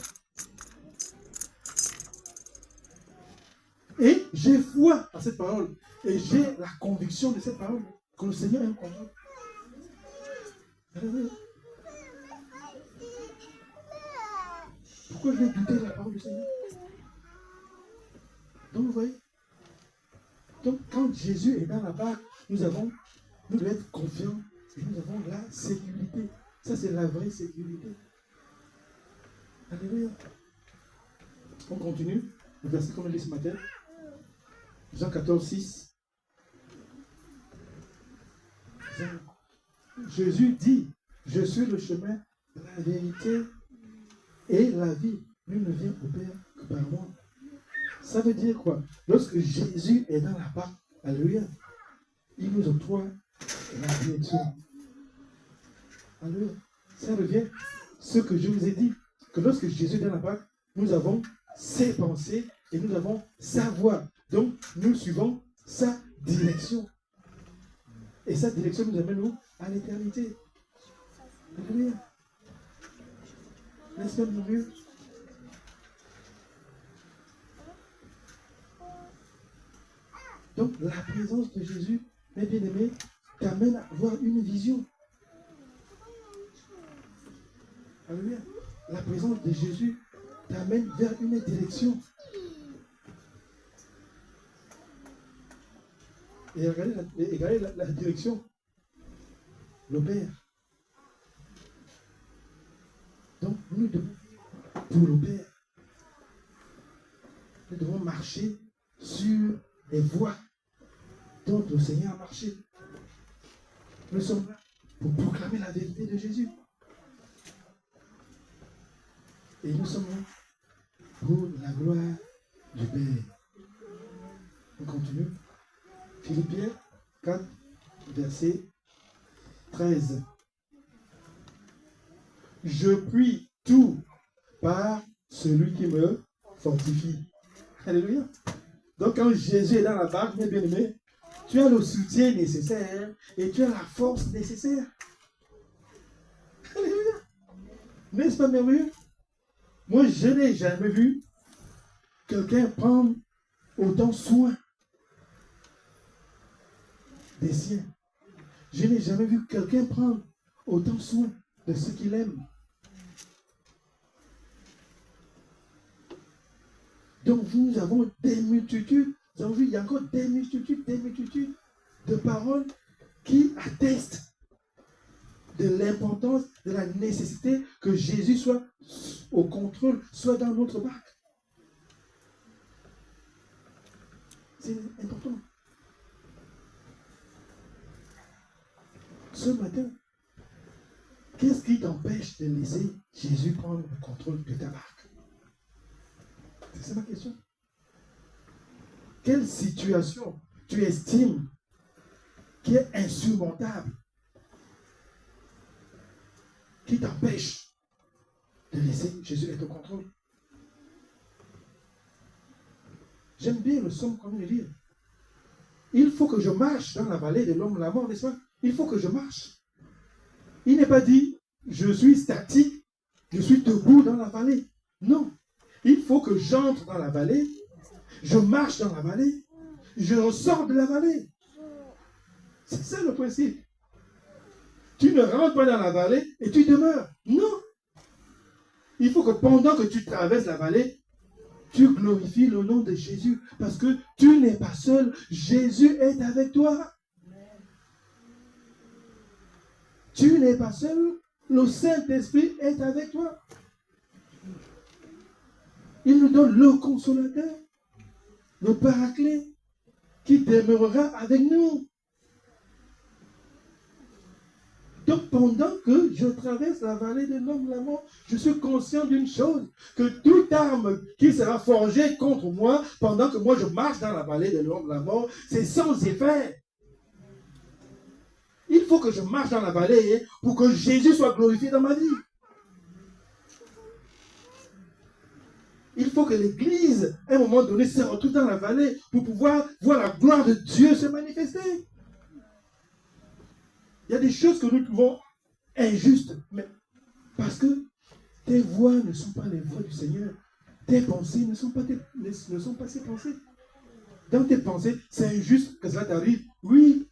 Et j'ai foi à cette parole. Et j'ai la conviction de cette parole, que le Seigneur est au contrôle. Pourquoi je vais douter de la parole du Seigneur? Donc vous voyez, donc quand Jésus est dans la barque, nous devons être confiants et nous avons la sécurité. Ça c'est la vraie sécurité. Alléluia. On continue. Le verset qu'on a lu ce matin. Jean 14, 6. Jésus dit, je suis le chemin, la vérité et la vie. Nul ne vient au Père que par moi. Ça veut dire quoi? Lorsque Jésus est dans la barque, alléluia, il nous octroie la direction. Alléluia. Ça revient ce que je vous ai dit, que lorsque Jésus est dans la barque, nous avons ses pensées et nous avons sa voix. Donc, nous suivons sa direction. Et sa direction nous amène où? À l'éternité. Alléluia. N'est-ce pas merveilleux? Donc, la présence de Jésus, mes bien-aimés, t'amène à avoir une vision. Alléluia. La présence de Jésus t'amène vers une direction. Et regardez la direction. Le Père. Donc, nous devons, pour le Père, nous devons marcher sur les voies dont le Seigneur a marché. Nous sommes là pour proclamer la vérité de Jésus. Et nous sommes là pour la gloire du Père. On continue. Philippiens 4, verset 13. Je puis tout par celui qui me fortifie. Alléluia. Donc quand Jésus est dans la barque, mes bien-aimés, tu as le soutien nécessaire et tu as la force nécessaire. Alléluia. N'est-ce pas merveilleux? Moi, je n'ai jamais vu quelqu'un prendre autant soin des siens. Je n'ai jamais vu quelqu'un prendre autant soin de ceux qu'il aime. Donc nous avons des multitudes, vous avez vu, il y a encore des multitudes de paroles qui attestent de l'importance, de la nécessité que Jésus soit au contrôle, soit dans notre barque. C'est important. Ce matin, qu'est-ce qui t'empêche de laisser Jésus prendre le contrôle de ta barque? C'est ça ma question. Quelle situation tu estimes qui est insurmontable, qui t'empêche de laisser Jésus être au contrôle? J'aime bien le psaume qu'on vient de lire. Il faut que je marche dans la vallée de l'homme de la mort, n'est-ce pas? Il faut que je marche. Il n'est pas dit, je suis statique, je suis debout dans la vallée. Non. Il faut que j'entre dans la vallée, je marche dans la vallée, je ressors de la vallée. C'est ça le principe. Tu ne rentres pas dans la vallée et tu demeures. Non. Il faut que pendant que tu traverses la vallée, tu glorifies le nom de Jésus. Parce que tu n'es pas seul. Jésus est avec toi. Tu n'es pas seul. Le Saint-Esprit est avec toi. Il nous donne le consolateur, le paraclet, qui demeurera avec nous. Donc pendant que je traverse la vallée de l'homme de la mort, je suis conscient d'une chose, que toute arme qui sera forgée contre moi, pendant que moi je marche dans la vallée de l'homme de la mort, c'est sans effet. Il faut que je marche dans la vallée pour que Jésus soit glorifié dans ma vie. Il faut que l'Église, à un moment donné, se retrouve dans la vallée pour pouvoir voir la gloire de Dieu se manifester. Il y a des choses que nous trouvons injustes, mais parce que tes voix ne sont pas les voix du Seigneur. Tes pensées ne sont pas ses pensées. Dans tes pensées, c'est injuste que cela t'arrive. Oui,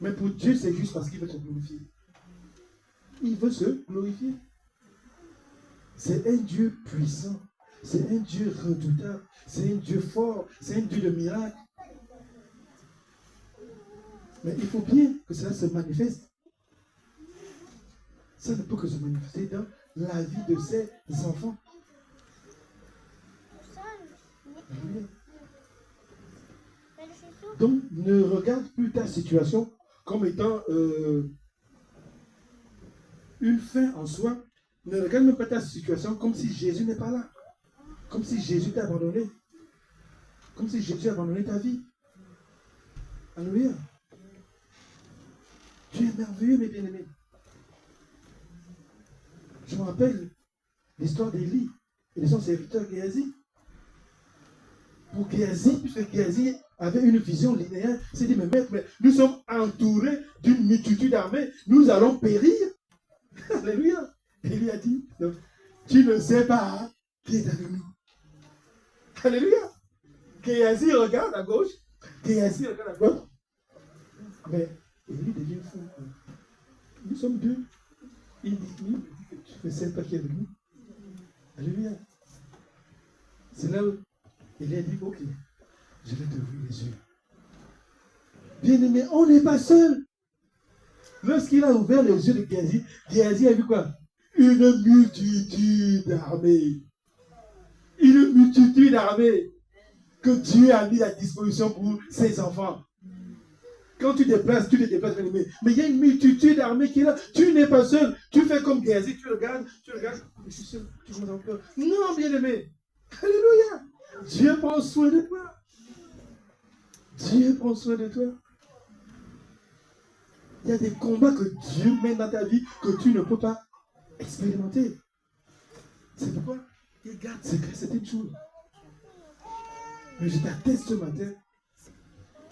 mais pour Dieu, c'est juste parce qu'il veut te glorifier. Il veut se glorifier. C'est un Dieu puissant. C'est un Dieu redoutable. C'est un Dieu fort. C'est un Dieu de miracles. Mais il faut bien que cela se manifeste. Ça ne peut que se manifester dans la vie de ses enfants. Donc, ne regarde plus ta situation comme étant une fin en soi. Ne regarde même pas ta situation comme si Jésus n'est pas là. Comme si Jésus t'a abandonné. Comme si Jésus a abandonné ta vie. Alléluia. Tu es merveilleux, mes bien-aimés. Je me rappelle l'histoire d'Élie et de son serviteur Géasi. Pour Géasi, puisque Géasi avait une vision linéaire, il s'est dit, mais maître, nous sommes entourés d'une multitude armée, nous allons périr. Alléluia. Élie a dit, non, tu ne sais pas qui est avec nous. Alléluia. Géasi regarde à gauche, Géasi regarde à droite. Mais Élie devient fou. Nous sommes deux. Il dit que tu ne sais pas qui est avec nous. Alléluia. C'est là où il a dit, ok, je vais t'ouvrir les yeux. Bien-aimé, on n'est pas seul. Lorsqu'il a ouvert les yeux de Géasi, Géasi a vu quoi? Une multitude d'armées. Une multitude d'armées que Dieu a mis à disposition pour ses enfants. Quand tu te déplaces, bien-aimé. Mais il y a une multitude d'armées qui est là. Tu n'es pas seul. Tu fais comme Géasi, tu regardes, je suis seul, tu commences encore. Non, bien-aimé. Alléluia. Dieu prend soin de toi. Dieu prend soin de toi. Il y a des combats que Dieu met dans ta vie que tu ne peux pas expérimenter. C'est pourquoi il garde secret certaines choses. Mais je t'atteste ce matin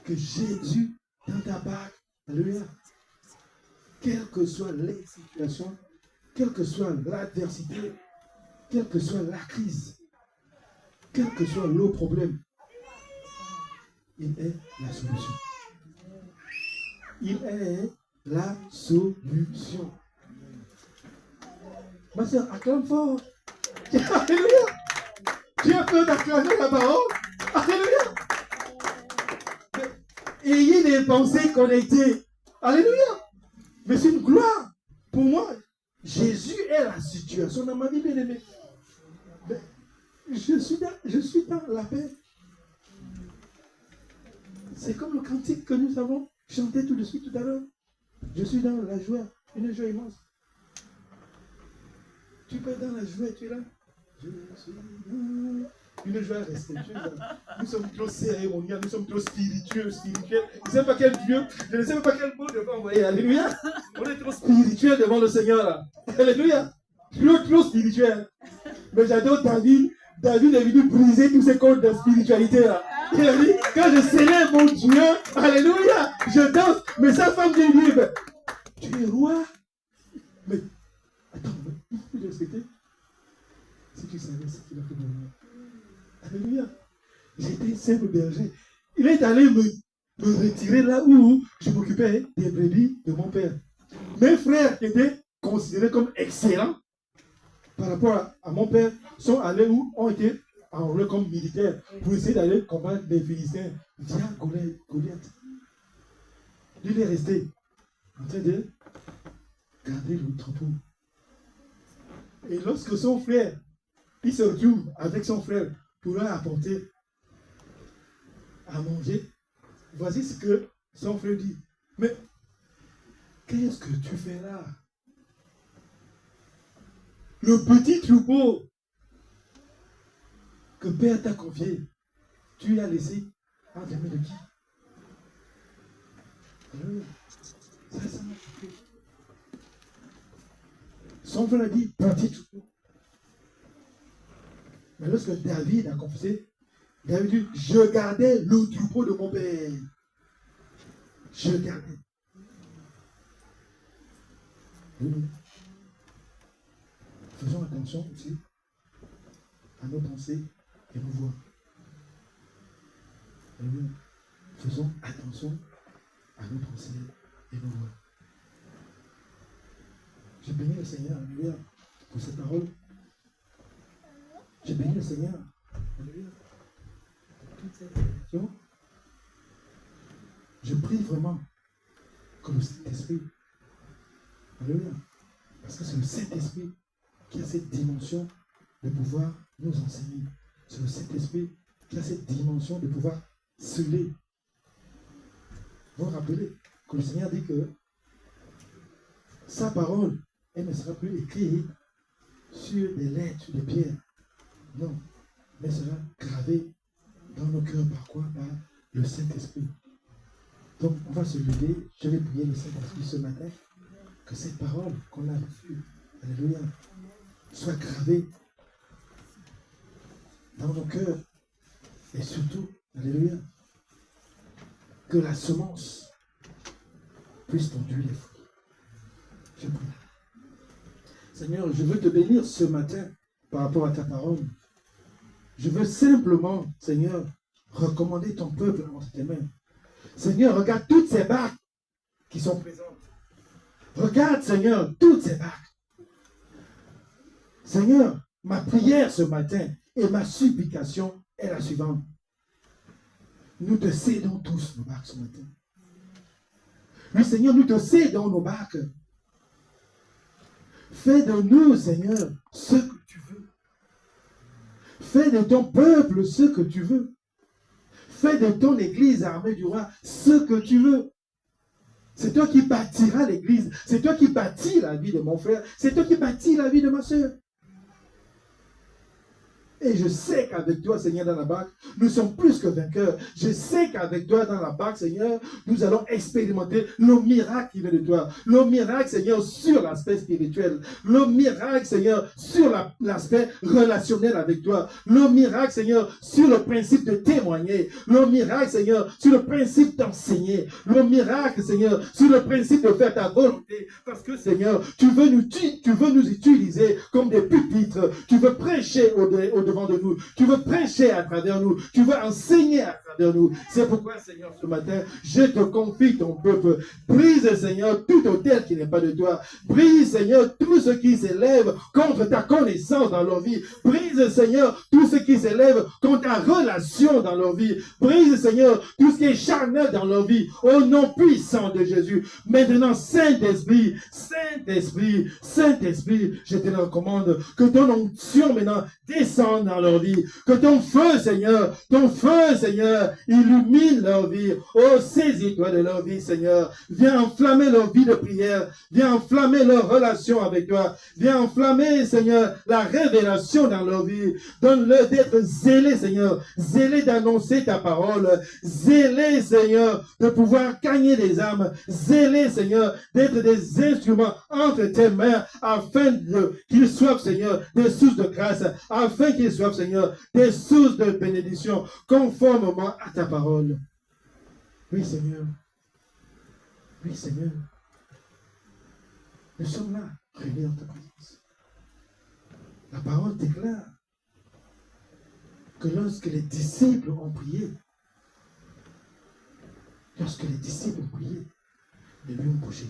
que Jésus, dans ta barque, alléluia, quelles que soient les situations, quelle que soit l'adversité, quelle que soit la crise, quel que soit le problème, il est la solution. Il est la solution. Ma soeur, acclame fort. Alléluia. Tu as peur d'acclamer la parole. Alléluia. Ayez des pensées connectées. Alléluia. Mais c'est une gloire. Pour moi, Jésus est la situation dans ma vie, bien aimé. Je suis dans la paix. C'est comme le cantique que nous avons chanté tout de suite tout à l'heure. Je suis dans la joie, une joie immense. Tu peux être dans la joie, tu es là. Je suis dans une joie respectueuse. Nous sommes trop cérémoniels, nous sommes trop spirituels. Je ne sais pas quel Dieu, je ne sais pas quel mot je peux envoyer. Alléluia. On est trop spirituel devant le Seigneur là. Alléluia. Trop spirituel. Mais j'adore David. David est venu briser tous ces codes de spiritualité là. Il a dit, quand je célèbre mon Dieu, alléluia, je danse. Mais sa femme dit, tu es roi. Mais, attends, il faut le respecter. Si tu savais ce qu'il a fait pour moi. Alléluia. J'étais simple berger. Il est allé me retirer là où je m'occupais des brebis de mon père. Mes frères qui étaient considérés comme excellents par rapport à mon père sont allés où ont été enrôlés comme militaires pour essayer d'aller combattre les Philistins via Goliath. Lui, il est resté en train de garder le troupeau. Et lorsque son frère, il se retrouve avec son frère pour leur apporter à manger, voici ce que son frère dit. Mais qu'est-ce que tu fais là? Le petit troupeau que Père t'a confié, tu l'as laissé en main de qui? Ça m'a choqué. Son frère a dit, petit troupeau. Mais lorsque David a confessé, David dit, je gardais le troupeau de mon père. Je gardais. Faisons attention aussi à nos pensées et nos voix. Faisons attention à nos pensées et nos voix. Je bénis le Seigneur, alléluia, pour cette parole. Je bénis le Seigneur, alléluia, pour toutes ces réflexions. Je prie vraiment que le Saint-Esprit, alléluia, parce que c'est le Saint-Esprit qui a cette dimension de pouvoir nous enseigner. C'est le Saint-Esprit qui a cette dimension de pouvoir sceller. Vous vous rappelez que le Seigneur dit que sa parole, elle ne sera plus écrite sur des lettres, sur des pierres. Non, mais elle sera gravée dans nos cœurs. Par quoi? Par le Saint-Esprit. Donc, on va se lever. Je vais prier le Saint-Esprit ce matin. Que cette parole qu'on a reçue, alléluia, soit gravée dans nos cœurs. Et surtout, alléluia, que la semence puisse produire les fruits. Je prie. Seigneur, je veux te bénir ce matin par rapport à ta parole. Je veux simplement, Seigneur, recommander ton peuple entre tes mains. Seigneur, regarde toutes ces barques qui sont présentes. Regarde, Seigneur, toutes ces barques. Seigneur, ma prière ce matin et ma supplication est la suivante. Nous te cédons tous nos barques ce matin. Oui, Seigneur, nous te cédons nos barques. Fais de nous, Seigneur, ce que tu veux. Fais de ton peuple ce que tu veux. Fais de ton église armée du roi ce que tu veux. C'est toi qui bâtiras l'église. C'est toi qui bâtis la vie de mon frère. C'est toi qui bâtis la vie de ma soeur. Et je sais qu'avec toi, Seigneur, dans la barque, nous sommes plus que vainqueurs. Je sais qu'avec toi, dans la barque, Seigneur, nous allons expérimenter le miracle qui vient de toi. Le miracle, Seigneur, sur l'aspect spirituel. Le miracle, Seigneur, sur l'aspect relationnel avec toi. Le miracle, Seigneur, sur le principe de témoigner. Le miracle, Seigneur, sur le principe d'enseigner. Le miracle, Seigneur, sur le principe de faire ta volonté. Parce que, Seigneur, tu veux nous utiliser comme des pupitres. Tu veux prêcher au-devant de nous. Tu veux prêcher à travers nous. Tu veux enseigner à travers nous. C'est pourquoi, Seigneur, ce matin, je te confie ton peuple. Brise, Seigneur, tout autel qui n'est pas de toi. Brise, Seigneur, tout ce qui s'élève contre ta connaissance dans leur vie. Brise, Seigneur, tout ce qui s'élève contre ta relation dans leur vie. Brise, Seigneur, tout ce qui est charnel dans leur vie. Au nom puissant de Jésus. Maintenant, Saint-Esprit, Saint-Esprit, Saint-Esprit, je te recommande que ton onction maintenant descende dans leur vie. Que ton feu, Seigneur, illumine leur vie. Oh, saisis-toi de leur vie, Seigneur. Viens enflammer leur vie de prière. Viens enflammer leur relation avec toi. Viens enflammer, Seigneur, la révélation dans leur vie. Donne-leur d'être zélés, Seigneur. Zélés d'annoncer ta parole. Zélés, Seigneur, de pouvoir gagner des âmes. Zélés, Seigneur, d'être des instruments entre tes mains afin qu'ils soient, Seigneur, des sources de grâce. Afin qu'ils soient, Seigneur, des sources de bénédiction conformément à ta parole. Oui, Seigneur. Oui, Seigneur. Nous sommes là, réunis dans ta présence. La parole déclare que lorsque les disciples ont prié, les lieux ont bougé.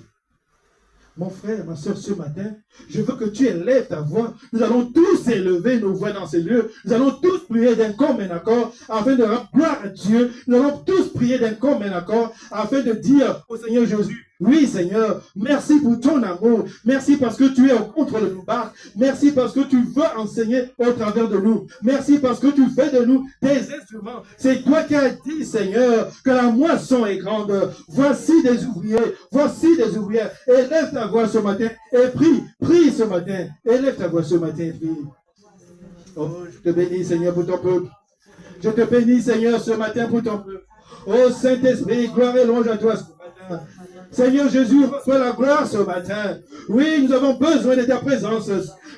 Mon frère, ma soeur, ce matin, je veux que tu élèves ta voix. Nous allons tous élever nos voix dans ces lieux. Nous allons tous prier d'un commun accord afin de rendre gloire à Dieu. Nous allons tous prier d'un commun accord afin de dire au Seigneur Jésus, oui Seigneur, merci pour ton amour. Merci parce que tu es au contrôle de nos barques. Merci parce que tu veux enseigner au travers de nous. Merci parce que tu fais de nous des instruments. C'est toi qui as dit, Seigneur, que la moisson est grande. Voici des ouvriers. Voici des ouvrières. Élève ta voix ce matin et prie ce matin. Élève ta voix ce matin et prie. Oh, je te bénis, Seigneur, pour ton peuple. Je te bénis, Seigneur, ce matin pour ton peuple. Oh, Saint-Esprit, gloire et louange à toi ce matin. Seigneur Jésus, reçois la gloire ce matin. Oui, nous avons besoin de ta présence.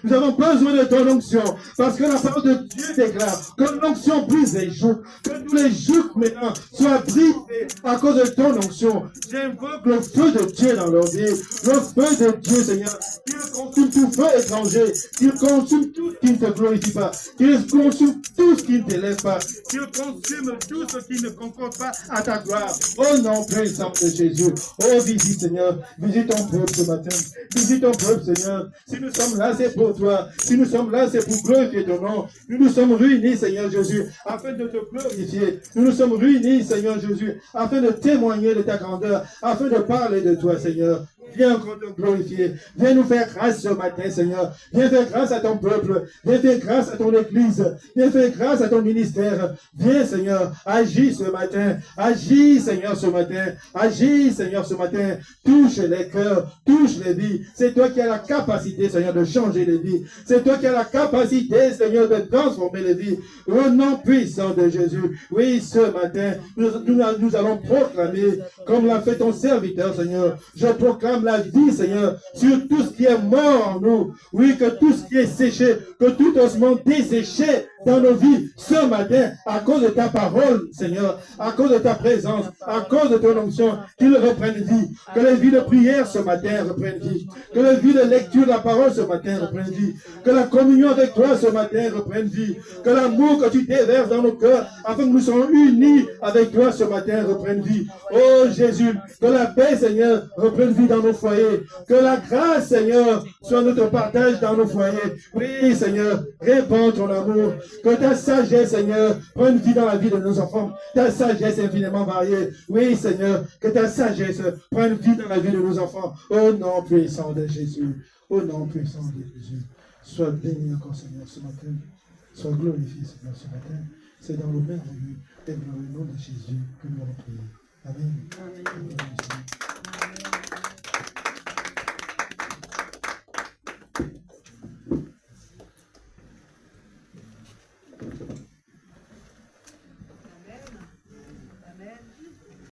Nous avons besoin de ton onction. Parce que la parole de Dieu déclare que l'onction brise les jougs. Que tous les jougs maintenant soient brisés à cause de ton onction. J'invoque le feu de Dieu dans leur vie. Le feu de Dieu, Seigneur. Qu'il consume tout feu étranger. Qu'il consume tout ce qui ne te glorifie pas. Qu'il consume tout ce qui ne t'élève pas. Qu'il consume tout ce qui ne concorde pas à ta gloire. Au nom puissant de Jésus. Oh, visite, Seigneur. Visite ton peuple ce matin. Visite ton peuple, Seigneur. Si nous sommes là, c'est pour toi. Si nous sommes là, c'est pour glorifier ton nom. Nous nous sommes réunis, Seigneur Jésus, afin de te glorifier. Nous nous sommes réunis, Seigneur Jésus, afin de témoigner de ta grandeur, afin de parler de toi, Seigneur. Viens encore te glorifier. Viens nous faire grâce ce matin, Seigneur. Viens faire grâce à ton peuple. Viens faire grâce à ton église. Viens faire grâce à ton ministère. Viens, Seigneur, agis ce matin. Agis, Seigneur, ce matin. Agis, Seigneur, ce matin. Touche les cœurs. Touche les vies. C'est toi qui as la capacité, Seigneur, de changer les vies. C'est toi qui as la capacité, Seigneur, de transformer les vies. Au nom puissant de Jésus. Oui, ce matin, nous allons proclamer, comme l'a fait ton serviteur, Seigneur. Je proclame la vie, Seigneur, sur tout ce qui est mort en nous. Oui, que tout ce qui est séché, que tout osement desséché dans nos vies ce matin, à cause de ta parole, Seigneur, à cause de ta présence, à cause de ton onction, qu'il reprenne vie. Que les vies de prière ce matin reprennent vie. Que les vies de lecture de la parole ce matin reprennent vie. Que la communion avec toi ce matin reprenne vie. Que l'amour que tu déverses dans nos cœurs, afin que nous soyons unis avec toi ce matin, reprenne vie. Oh Jésus, que la paix, Seigneur, reprenne vie dans nos foyers. Que la grâce, Seigneur, soit notre partage dans nos foyers. Oui, Seigneur, répands ton amour. Que ta sagesse, Seigneur, prenne vie dans la vie de nos enfants. Ta sagesse infiniment variée. Oui, Seigneur, que ta sagesse prenne vie dans la vie de nos enfants. Au nom puissant de Jésus. Au nom puissant de Jésus. Sois béni encore, Seigneur, ce matin. Sois glorifié, Seigneur, ce matin. C'est dans le merveilleux et dans le nom de Jésus que nous allons prier. Amen. Amen.